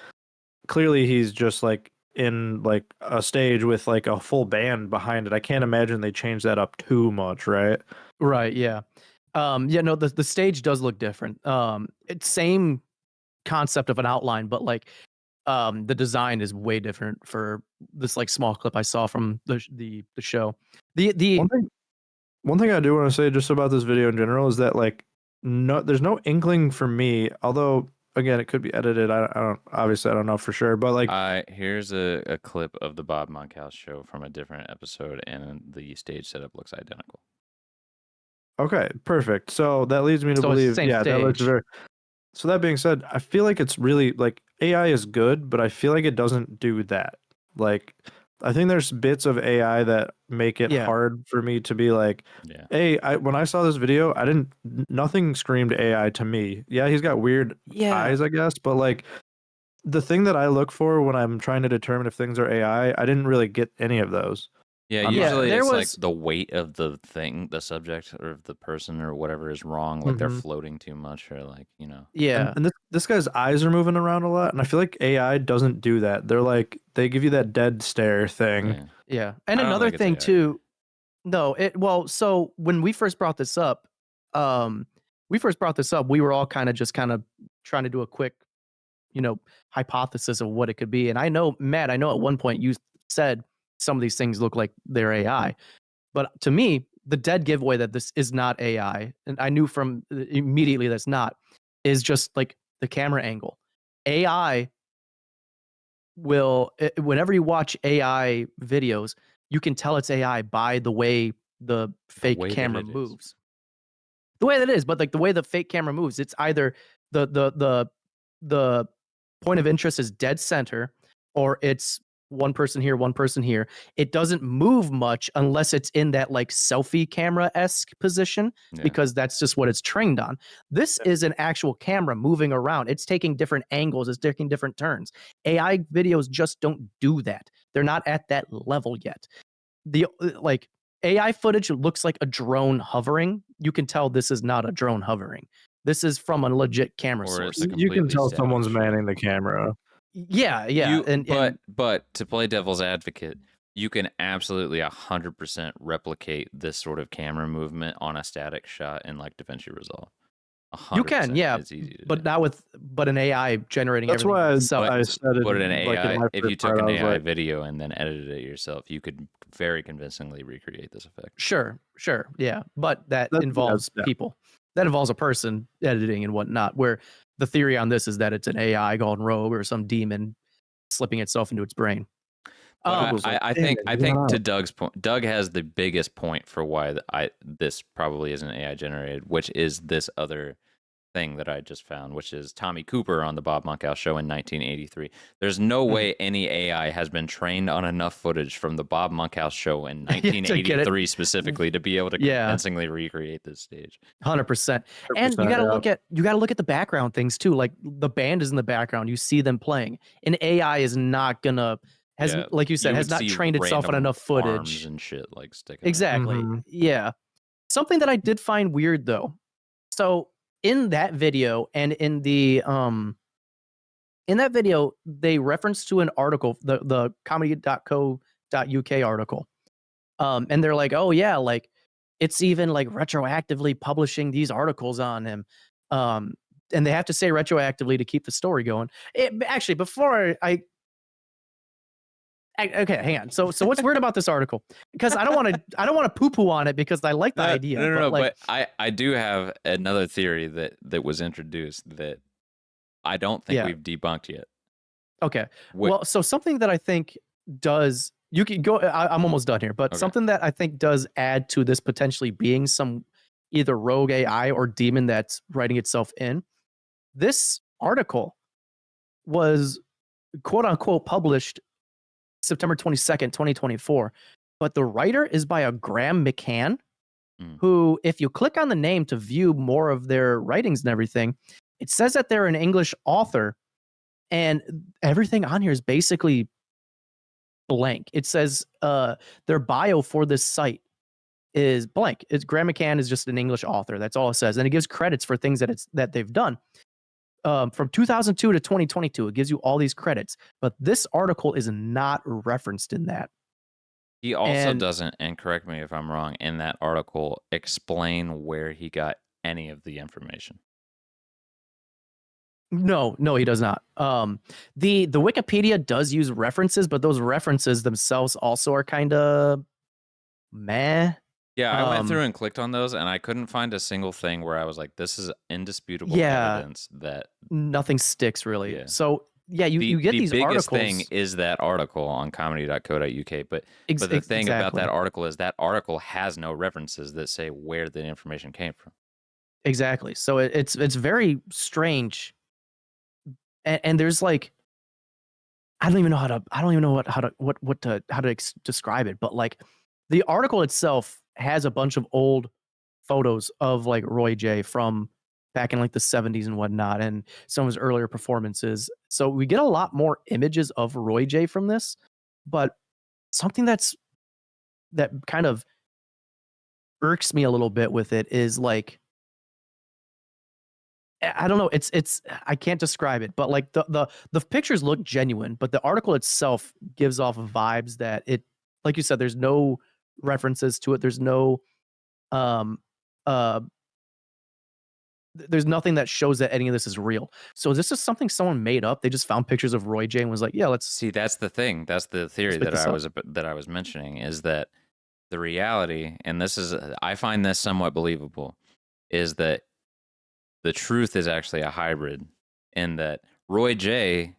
clearly he's just like in like a stage with like a full band behind it. I can't imagine they change that up too much, right? Right, yeah. Yeah, no, the stage does look different. It's same concept of an outline, but like the design is way different for this like small clip I saw from the show. The One thing One thing I do want to say just about this video in general is that like no there's no inkling for me, although again it could be edited. I don't obviously I don't know for sure, but like Here's a clip of the Bob Monkhouse show from a different episode, and the stage setup looks identical. okay, perfect. So that leads me to so it's the believe same yeah, that looks stage. very so that being said, I feel like it's really like AI is good, but I feel like it doesn't do that. Like I think there's bits of AI that make it Yeah. hard for me to be like, Yeah. hey, when I saw this video, I didn't nothing screamed AI to me. Yeah, he's got weird Yeah. eyes, I guess, but like the thing that I look for when I'm trying to determine if things are AI, I didn't really get any of those. Yeah, on Yeah, mine. usually there it's like was the weight of the thing, the subject or the person or whatever is wrong, like they're Mhm. floating too much or like, yeah. And this guy's eyes are moving around a lot, and I feel like AI doesn't do that. They're like they give you that dead stare thing. yeah. Yeah. And I don't another think it's thing AI either. too, no, so when we first brought this up, um we were all kind of trying to do a quick, hypothesis of what it could be. And I know, Matt, I know at one point you said some of these things look like they're AI. But to me, the dead giveaway that this is not AI, and I knew from immediately that's not, is just like the camera angle. AI whenever you watch AI videos, you can tell it's AI by the way the The fake way that camera it is. moves. The way that it is, but like the way the fake camera moves, it's either the point of interest is dead center, or it's one person here, one person here. It doesn't move much unless it's in that like selfie camera-esque position, Yeah. because that's just what it's trained on. This is an actual camera moving around. It's taking different angles, it's taking different turns. AI videos just don't do that. They're not at that level yet. The like AI footage looks like a drone hovering. You can tell this is not a drone hovering. This is from a legit camera Or it's source. a You can completely tell static someone's shot. manning the camera. Yeah, yeah, But to play devil's advocate, you can absolutely 100% replicate this sort of camera movement on a static shot in like DaVinci Resolve. you can, 100%. yeah, It's easy to do. but not with an AI generating That's everything why itself. I said it But an like in AI, my if you first took part. an I was AI like, video and then edited it yourself, you could very convincingly recreate this effect. Sure, yeah, but that That- involves yeah. people. That involves a person editing and whatnot. Where the theory on this is that it's an AI gone rogue or some demon slipping itself into its brain. But Google's like, I "Damn think it, I you think went to out." Doug's point, Doug has the biggest point for why this probably isn't AI generated, which is this other thing that I just found, which is Tommy Cooper on the Bob Monkhouse show in 1983. There's no way any AI has been trained on enough footage from the Bob Monkhouse show in Yeah, to get it. 1983 specifically to be able to Yeah. convincingly recreate this stage. 100%. And you 100%, got to yeah. look at the background things too. Like the band is in the background. You see them playing. An AI is not going to has, Yeah, like you said, you has would not see trained itself on random enough arms footage. and shit like sticking out. Exactly. Mhm. Yeah. Something that I did find weird though. So in that video and in that video, they reference to an article, the comedy.co.uk article. And they're like, oh yeah, like it's even like retroactively publishing these articles on him. Um, and they have to say retroactively to keep the story going. Actually, before okay, hang on. So what's weird about this article? Because I don't want to poo poo on it because I like the No, idea. no, Like, but I do have another theory that was introduced that I don't think yeah. we've debunked yet. Okay. What? Well, so something that I think does, you can go, I'm almost done here, but Okay. something that I think does add to this potentially being some either rogue AI or demon that's writing itself in. This article was quote unquote published September 22nd, 2024, but the writer is by a Graham McCann, Mm. who, if you click on the name to view more of their writings and everything, it says that they're an English author, and everything on here is basically blank. It says their bio for this site is blank. It's Graham McCann is just an English author. That's all it says, and it gives credits for things that they've done. From 2002 to 2022, it gives you all these credits, but this article is not referenced in that. He also And doesn't, and correct me if I'm wrong, in that article explain where he got any of the information. no, he does not. The Wikipedia does use references, but those references themselves also are kind of meh. Yeah, I went through and clicked on those, and I couldn't find a single thing where I was like, "This is indisputable Yeah. evidence that." Nothing sticks really. Yeah. So yeah, you get the these biggest articles. thing is that article on comedy.co.uk, but the thing about that article is that article has no references that say where the information came from. Exactly. So it's very strange, and there's like, I don't even know how to describe it, but like the article itself has a bunch of old photos of like Roy J from back in like the 70s and whatnot, and some of his earlier performances. So we get a lot more images of Roy J from this, but something that kind of irks me a little bit with it is like, I don't know. It's I can't describe it, but like the pictures look genuine, but the article itself gives off vibes that it, like you said, there's no references to it. There's no um uh there's nothing that shows that any of this is real. So this is something someone made up. They just found pictures of Roy J and was like, yeah, let's See, that's the thing. That's the theory pick this up. that I was mentioning is that the reality, and this is I find this somewhat believable, is that the truth is actually a hybrid, in that Roy J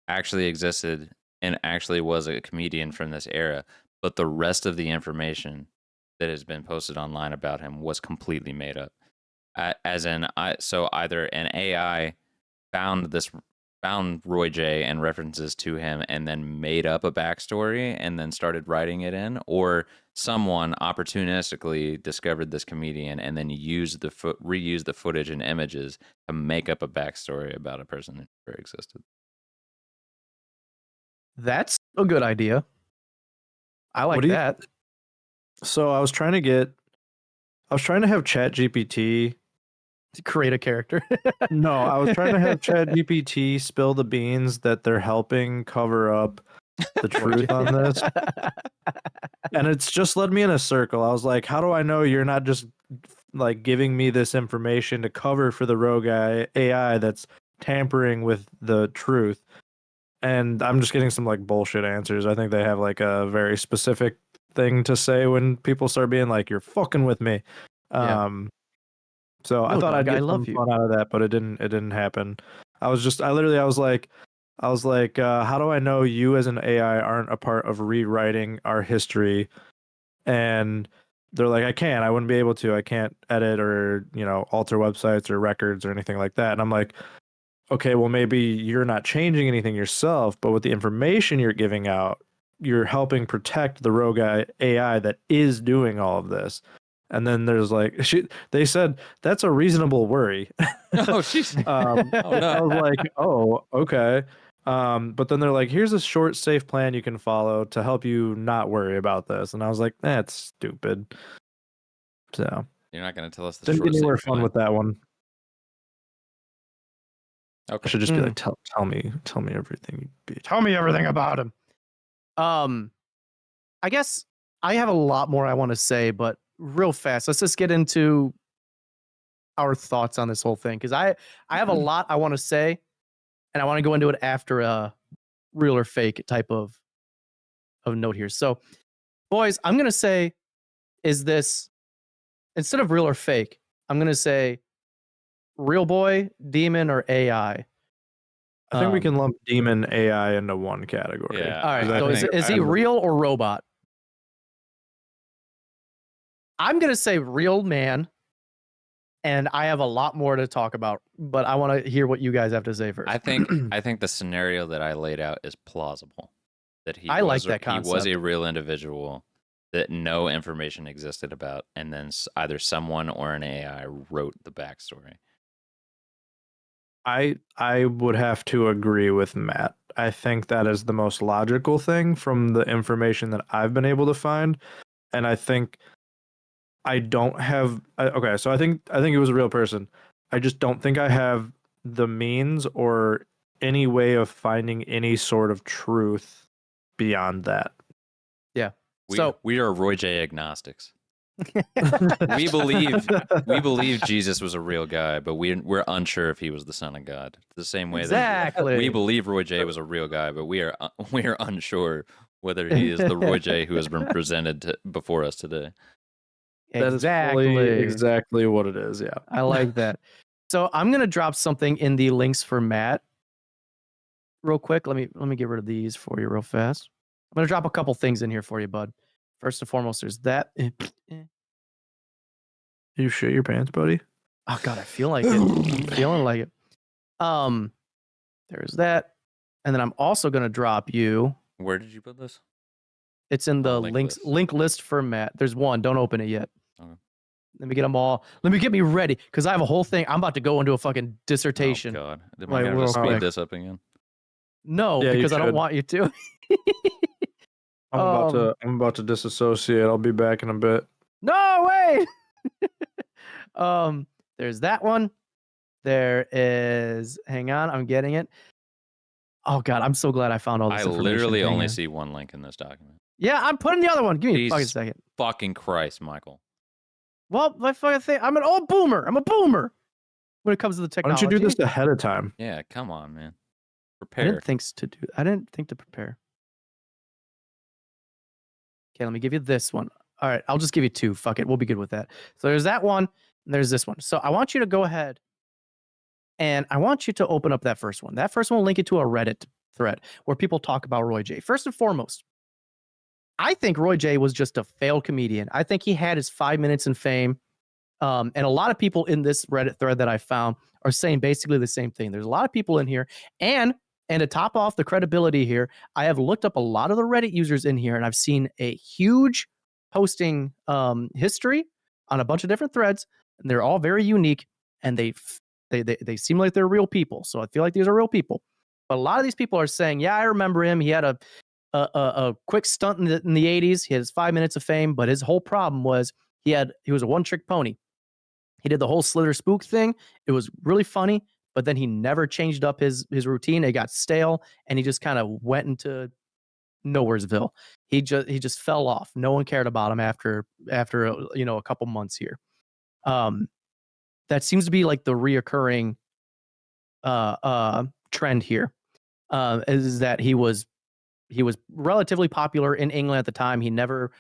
actually existed and actually was a comedian from this era, but the rest of the information that has been posted online about him was completely made up. As in, so either an AI found Roy J and references to him and then made up a backstory and then started writing it in, or someone opportunistically discovered this comedian and then reused the footage and images to make up a backstory about a person who never existed. That's a good idea. I like What do you- that. So I was trying to have ChatGPT. To create a character. No, I was trying to have ChatGPT spill the beans that they're helping cover up the truth on this. And it's just led me in a circle. I was like, how do I know you're not just like giving me this information to cover for the rogue AI that's tampering with the truth? And I'm just getting some like bullshit answers. I think they have like a very specific thing to say when people start being like, you're fucking with me. Yeah. So I No, thought I'd dog, I get love some you. fun out of that, but it didn't happen. I was like, how do I know you as an AI aren't a part of rewriting our history? And they're like, I wouldn't be able to. I can't edit or, alter websites or records or anything like that. And I'm like, okay, well, maybe you're not changing anything yourself, but with the information you're giving out, you're helping protect the rogue AI that is doing all of this. And then there's like, they said that's a reasonable worry. Oh, she's. Oh, no. I was like, oh, okay. But then they're like, here's a short, safe plan you can follow to help you not worry about this. And I was like, that's stupid. So You're not going to tell us the didn't short get anywhere safe fun plan. with that one. I Okay. should just be like, tell me everything, you bitch. Tell me everything about him. I guess I have a lot more I want to say, but real fast, let's just get into our thoughts on this whole thing because I have a lot I want to say, and I want to go into it after a real or fake type of note here. So, boys, I'm gonna say, is this instead of real or fake? I'm gonna say real boy, demon, or AI. I think we can lump demon AI into one category. Yeah, All right. I So think- is he real or robot? I'm gonna say real man, and I have a lot more to talk about, but I want to hear what you guys have to say first. I think the scenario that I laid out is plausible. That he I like that he was a concept. real individual that no information existed about, and then either someone or an AI wrote the backstory. I would have to agree with Matt. I think that is the most logical thing from the information that I've been able to find, and I think I don't have. Okay, so I think it was a real person. I just don't think I have the means or any way of finding any sort of truth beyond that. Yeah. We are Roy J agnostics. we believe Jesus was a real guy, but we're unsure if he was the son of God. The same way Exactly. that we believe Roy J was a real guy, but we are unsure whether he is the Roy J who has been presented before us today. That is fully exactly what it is. Yeah. I like that. So I'm gonna drop something in the links for Matt real quick. Let me get rid of these for you real fast. I'm gonna drop a couple things in here for you, bud. First and foremost, there's that. You shit your pants, buddy? Oh god, I feel like it. I'm feeling like it. There's that. And then I'm also gonna drop you. Where did you put this? It's in the link list for Matt. There's one. Don't open it yet. Okay. Let me get them all. Let me get me ready because I have a whole thing. I'm about to go into a fucking dissertation. Oh God! Am Like, I going to real speed quick. this up again? No, Yeah, you because I don't should. want you to. I'm about to disassociate. I'll be back in a bit. No, wait. There's that one. There is. Hang on, I'm getting it. Oh God, I'm so glad I found all this I information. literally Hang only on. see one link in this document. Yeah, I'm putting the other one. Give me a fucking Jesus second. Fucking Christ, Michael. Well, my fucking thing. I'm an old boomer. I'm a boomer when it comes to the Why technology. don't you do this ahead of time? Yeah, come on, man. I Prepare. didn't think to prepare. Okay, let me give you this one. All right, I'll just give you two. Fuck it, we'll be good with that. So there's that one, and there's this one. So I want you to go ahead, and I want you to open up that first one. That first one will link you to a Reddit thread where people talk about Roy J. First and foremost, I think Roy J was just a failed comedian. I think he had his 5 minutes in fame. And a lot of people in this Reddit thread that I found are saying basically the same thing. There's a lot of people in here. And to top off the credibility here, I have looked up a lot of the Reddit users in here, and I've seen a huge posting history on a bunch of different threads. And they're all very unique, and they seem like they're real people. So I feel like these are real people. But a lot of these people are saying, yeah, I remember him. He had a quick stunt in the 80s. He had his 5 minutes of fame, but his whole problem was he was a one-trick pony. He did the whole Slither Spook thing. It was really funny, but then he never changed up his routine. It got stale, and he just kind of went into nowheresville. He just fell off. No one cared about him after a couple months here. That seems to be like the reoccurring trend here. Is that he was relatively popular in England at the time. He never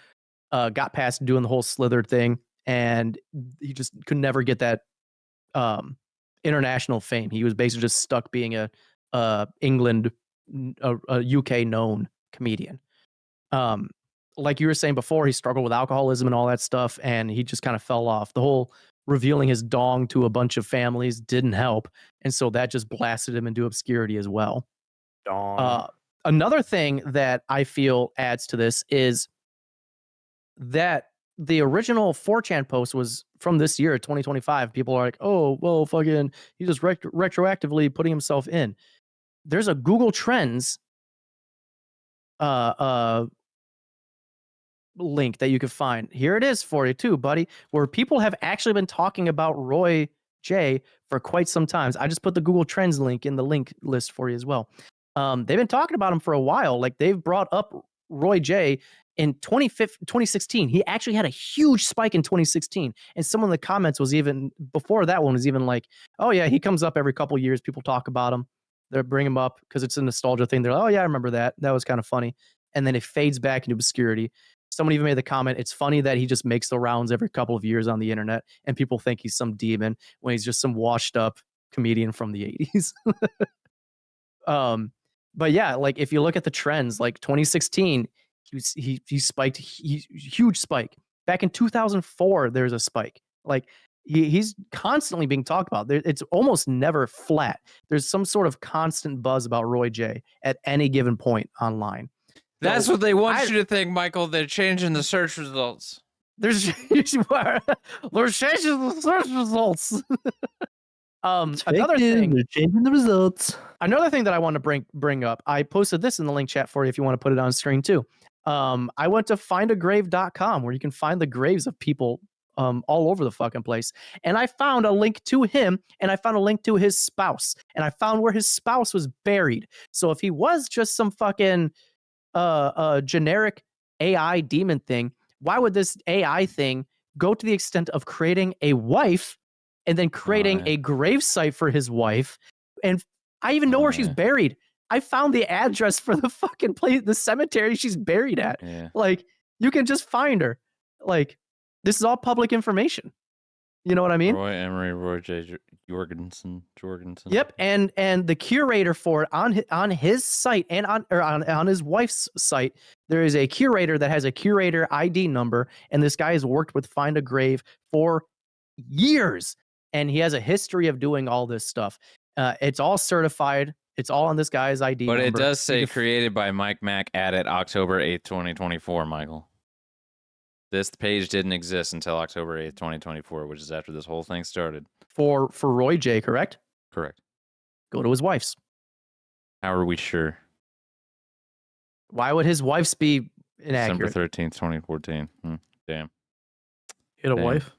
got past doing the whole Slither thing, and he just could never get that international fame. He was basically just stuck being a England, a UK known comedian. Like you were saying before, he struggled with alcoholism and all that stuff, and he just kind of fell off. The whole revealing his dong to a bunch of families didn't help, and so that just blasted him into obscurity as well. Dong. Another thing that I feel adds to this is that the original 4chan post was from this year, 2025. People are like, oh, well, fucking, he's just retroactively putting himself in. there's a Google Trends uh link that you can find. Here it is for you too, buddy, where people have actually been talking about Roy J for quite some time. I just put the Google Trends link in the link list for you as well. They've been talking about him for a while. Like they've brought up Roy J in 2016. He actually had a huge spike in 2016. And someone in the comments was even before that one was even like, oh yeah, he comes up every couple years. People talk about him. They bring him up because it's a nostalgia thing. They're like, oh yeah, I remember that. That was kind of funny. And then it fades back into obscurity. Someone even made the comment, it's funny that he just makes the rounds every couple of years on the internet and people think he's some demon when he's just some washed up comedian from the 80s. But yeah, like if you look at the trends, like 2016, he spiked, huge spike. Back in 2004, there's a spike. Like he's constantly being talked about. It's almost never flat. There's some sort of constant buzz about Roy J at any given point online. That's what they want you to think, Michael. They're changing the search results. There's changing the search results. Another thing, they're changing the results. Another thing that I want to bring up, I posted this in the link chat for you if you want to put it on screen too. I went to findagrave.com where you can find the graves of people all over the fucking place. And I found a link to him and I found a link to his spouse. And I found where his spouse was buried. So if he was just some fucking generic AI demon thing, why would this AI thing go to the extent of creating a wife and then creating a grave site for his wife? And I even know where she's buried. I found the address for the fucking place, the cemetery she's buried at. Yeah. Like, you can just find her. Like, this is all public information. You know what I mean? Roy Emery, Roy J. Jorgensen. Yep, and the curator for it on his site and on his wife's site, there is a curator that has a curator ID number, and this guy has worked with Find a Grave for years, and he has a history of doing all this stuff. It's all certified. It's all on this guy's ID But number. it does say created by Mike Mack, added October 8th, 2024, Michael. This page didn't exist until October 8th, 2024, which is after this whole thing started. For Roy J, correct? Correct. Go to his wife's. How are we sure? Why would his wife's be inaccurate? December 13th, 2014. Damn. He had a wife?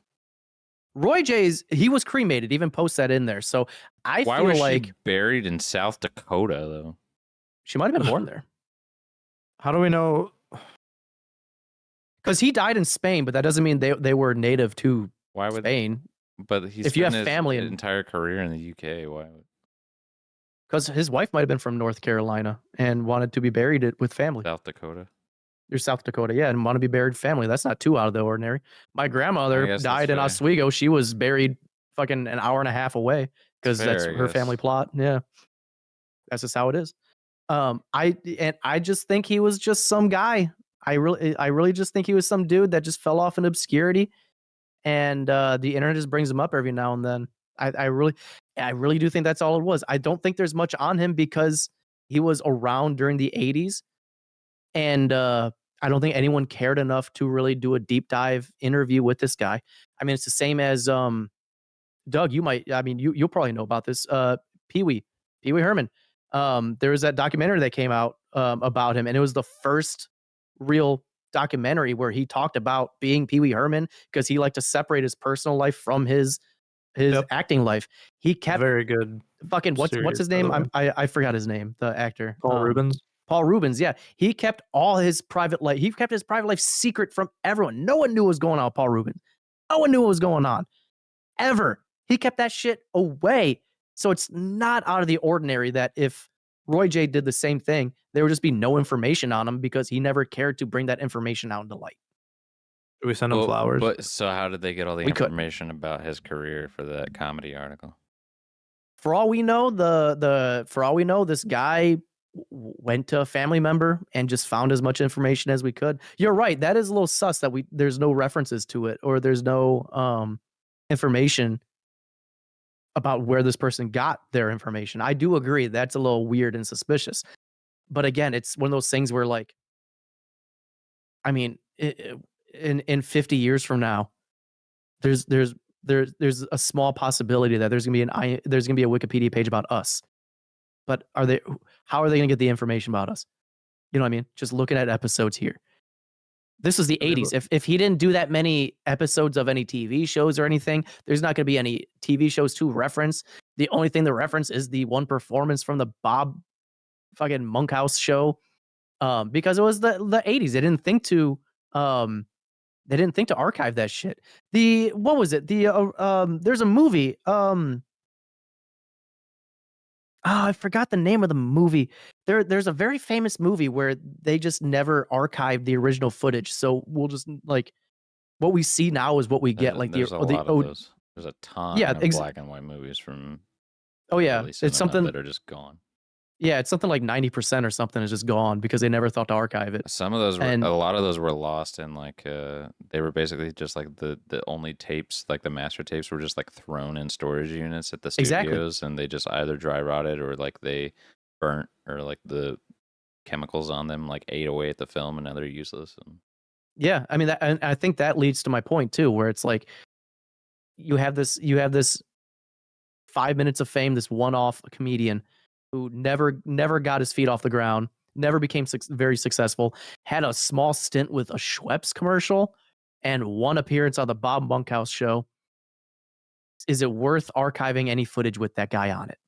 Roy J's, he was cremated. Even post that in there. So I Why feel was like she buried in South Dakota, though? she might have been born there. How do we know? Because he died in Spain, but that doesn't mean they were native to Spain. But he's if you have his family entire career in the UK, why would? Because his wife might have been from North Carolina and wanted to be buried with family. South Dakota. You're South Dakota, yeah, and want to be buried with family. That's not too out of the ordinary. My grandmother died in Oswego. She was buried fucking an hour and a half away because that's her family plot. Yeah, that's just how it is. I just think he was just some guy. I really just think he was some dude that just fell off in obscurity, and the internet just brings him up every now and then. I really do think that's all it was. I don't think there's much on him because he was around during the 80s, and I don't think anyone cared enough to really do a deep dive interview with this guy. I mean, it's the same as Doug. You'll probably know about this. Pee Wee Herman. There was that documentary that came out about him, and it was the first real documentary where he talked about being Pee Wee Herman because he liked to separate his personal life from his acting life. He kept very good. Fucking what's his name? I forgot his name. The actor Paul Rubens. Paul Rubens. Yeah, he kept all his private life. He kept his private life secret from everyone. No one knew what was going on with Paul Rubens. No one knew what was going on ever. He kept that shit away. So it's not out of the ordinary that if Roy J did the same thing, there would just be no information on him because he never cared to bring that information out into light. Should we send him flowers? But so how did they get all the information about his career for that comedy article? For all we know, this guy went to a family member and just found as much information as we could. You're right. That is a little sus that there's no references to it or there's no information about where this person got their information. I do agree that's a little weird and suspicious. But again, it's one of those things where, like, I mean, in 50 years from now, there's a small possibility that there's gonna be a Wikipedia page about us. but how are they going to get the information about us? You know what I mean? Just looking at episodes here. This was the I mean, 80s. If he didn't do that many episodes of any TV shows or anything, there's not going to be any TV shows to reference. The only thing to reference is the one performance from the Bob fucking Monkhouse show, because it was the 80s. They didn't think to archive that shit. What was it? There's a movie. I forgot the name of the movie. There's a very famous movie where they just never archived the original footage. So we'll just like what we see now is what we get. Like there's a lot of those. There's a ton Yeah, of black and white movies from yeah, early it's cinema something. that are just gone. Yeah, it's something like 90% or something is just gone because they never thought to archive it. Some of those, And- a lot of those were lost, and like they were basically just like the only tapes, like the master tapes, were just like thrown in storage units at the Exactly. studios, and they just either dry rotted or like they burnt, or like the chemicals on them like ate away at the film, and now they're useless. And Yeah, I mean, and I think that leads to my point too, where it's like you have this 5 minutes of fame, this one-off comedian who never got his feet off the ground, never became very successful, had a small stint with a Schweppes commercial, and one appearance on the Bob Monkhouse show. Is it worth archiving any footage with that guy on it?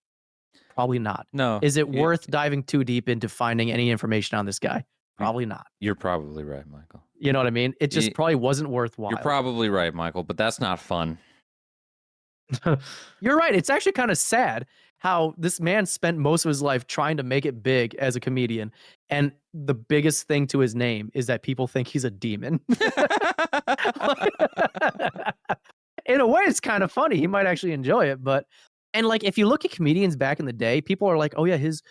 Probably not. no, Is it worth diving too deep into finding any information on this guy? Probably not. You're probably right, Michael. You know what I mean? It just Ye- probably wasn't worthwhile. You're probably right, Michael, but that's not fun. You're right. It's actually kind of sad how this man spent most of his life trying to make it big as a comedian. And the biggest thing to his name is that people think he's a demon. In a way, it's kind of funny. He might actually enjoy it. And like, if you look at comedians back in the day, people are like, oh yeah, his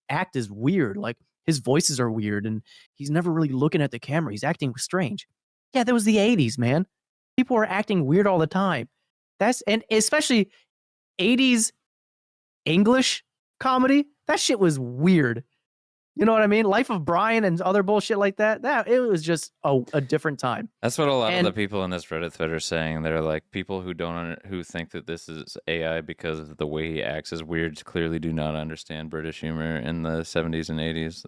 act is weird. Like his voices are weird and he's never really looking at the camera. He's acting strange. Yeah, that was the 80s, man. People were acting weird all the time. And especially 80s English comedy, that shit was weird. You know what I mean? Life of Brian and other bullshit like that. It was just a different time. That's what a lot of the people in this Reddit thread are saying. They're like, people who think that this is AI because of the way he acts is weird clearly do not understand British humor in the 70s and 80s.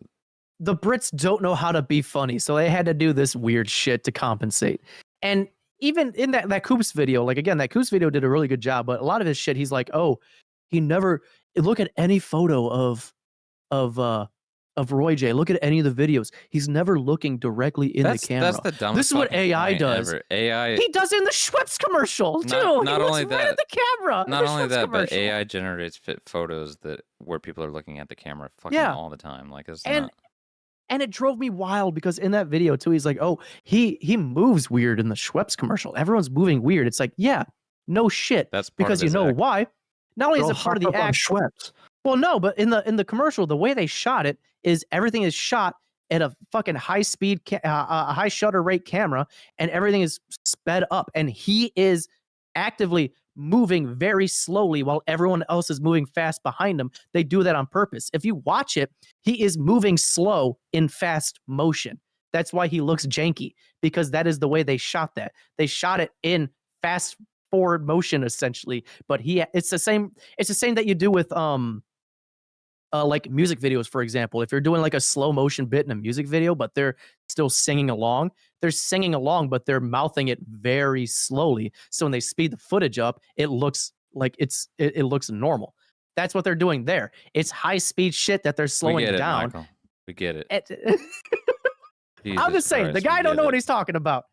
The Brits don't know how to be funny, so they had to do this weird shit to compensate. And even in that Coops video, like again, that Coops video did a really good job, but a lot of his shit, he's like, oh, he never look at any photo of Roy J. Look at any of the videos. He's never looking directly in the camera. That's the dumbest. This is what AI does. Ever. AI. He does in the Schweppes commercial too. Not he only looks right that, at the camera. Not only that, but commercial. AI generates photos where people are looking at the camera fucking all the time. Like it's not. And it drove me wild because in that video too, he's like, "Oh, he moves weird in the Schweppes commercial. Everyone's moving weird." It's like, yeah, no shit. That's part because of his you know act. why? Not only is it part of the act. Schweppes. Well, no, but in the commercial, the way they shot it is everything is shot at a fucking high speed, high shutter rate camera, and everything is sped up, and he is actively moving very slowly while everyone else is moving fast behind him. They do that on purpose. If you watch it, he is moving slow in fast motion. That's why he looks janky, because that is the way they shot that. They shot it in fast forward motion essentially, but it's the same that you do with like music videos, for example. If you're doing like a slow motion bit in a music video, but they're still singing along, but they're mouthing it very slowly. So when they speed the footage up, it looks like it looks normal. That's what they're doing there. It's high speed shit that they're slowing down. Michael. We get it. I'm just saying, the guy don't know what he's talking about.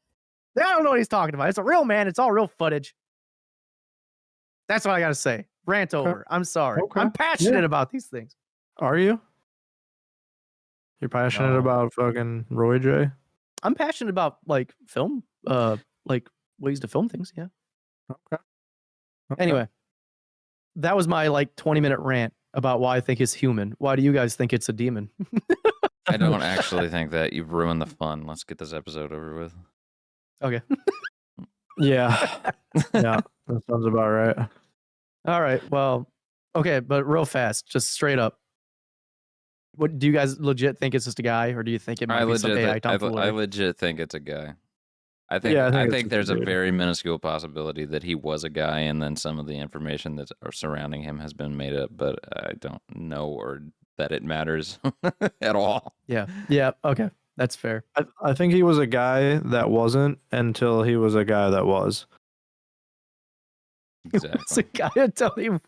The guy don't know what he's talking about. It's a real man. It's all real footage. That's what I gotta say. Rant over. I'm sorry. Okay. I'm passionate about these things. Are you? You're passionate about fucking Roy J? I'm passionate about like film, like ways to film things. Yeah. Okay. Anyway, that was my like 20-minute rant about why I think it's human. Why do you guys think it's a demon? I don't actually think that. You've ruined the fun. Let's get this episode over with. Okay. Yeah. Yeah. That sounds about right. All right. Well, okay, but real fast, just straight up. What do you guys legit think it's just a guy, or do you think it might be some AI tomfoolery? I legit think it's a guy. I think Yeah, I think I it's think just there's a a dude. very minuscule possibility that he was a guy, and then some of the information that are surrounding him has been made up. But I don't know or that it matters at all. Yeah. Yeah. Okay. That's fair. I think he was a guy that wasn't until he was a guy that was. It's a Exactly. guy to tell you.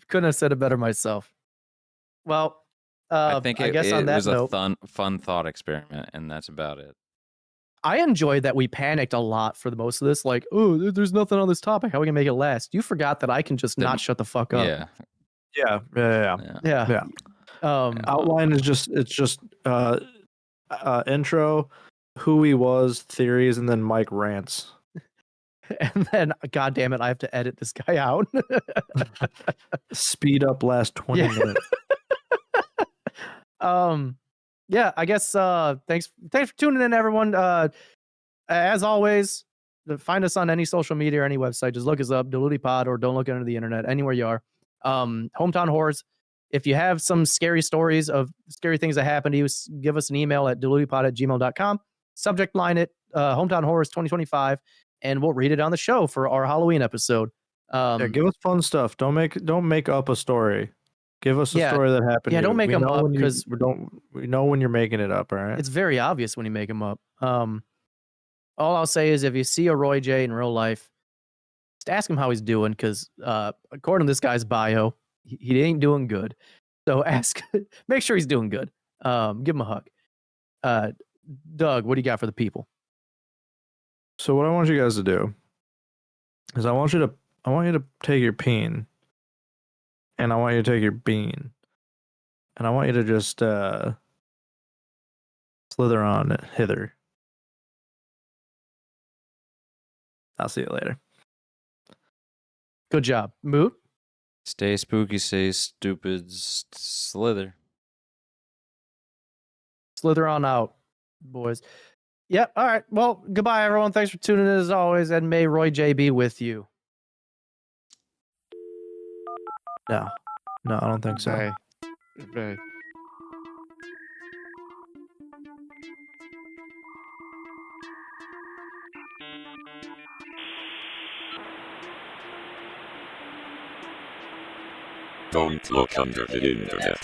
Couldn't have said it better myself. Well, I think I it, guess on it that was a note, fun thought experiment, and that's about it. I enjoyed that we panicked a lot for the most of this. Like, oh, there's nothing on this topic. How are we gonna make it last? You forgot that I can just That- not shut the fuck up. Yeah. Yeah. Yeah. Yeah. Yeah. Outline is just intro, who he was, theories, and then Mike rants. And then, god damn it, I have to edit this guy out. Speed up last 20 Yeah. minutes. Yeah, I guess thanks for tuning in, everyone. As always, find us on any social media or any website. Just look us up, Diluti Pod, or don't look under the internet, anywhere you are. Hometown Horrors. If you have some scary stories of scary things that happened to you, give us an email at dilutipod@gmail.com. Subject line it, Hometown Horrors 2025, and we'll read it on the show for our Halloween episode. Yeah, give us fun stuff. Don't make up a story. Give us a Yeah. story that happened. Yeah, to you. don't make We them know up, when you- 'cause- we know when you're making it up. All right. It's very obvious when you make them up. All I'll say is if you see a Roy J in real life, just ask him how he's doing, because according to this guy's bio, he ain't doing good. So make sure he's doing good. Give him a hug. Doug, what do you got for the people? So what I want you guys to do is I want you to take your peen, and I want you to take your bean, and I want you to just slither on hither. I'll see you later. Good job. Moot? Stay spooky, stay stupid, slither. Slither on out, boys. Yep. All right. Well, goodbye, everyone. Thanks for tuning in as always, and may Roy J be with you. No, I don't think so. Bye. Don't look under the internet.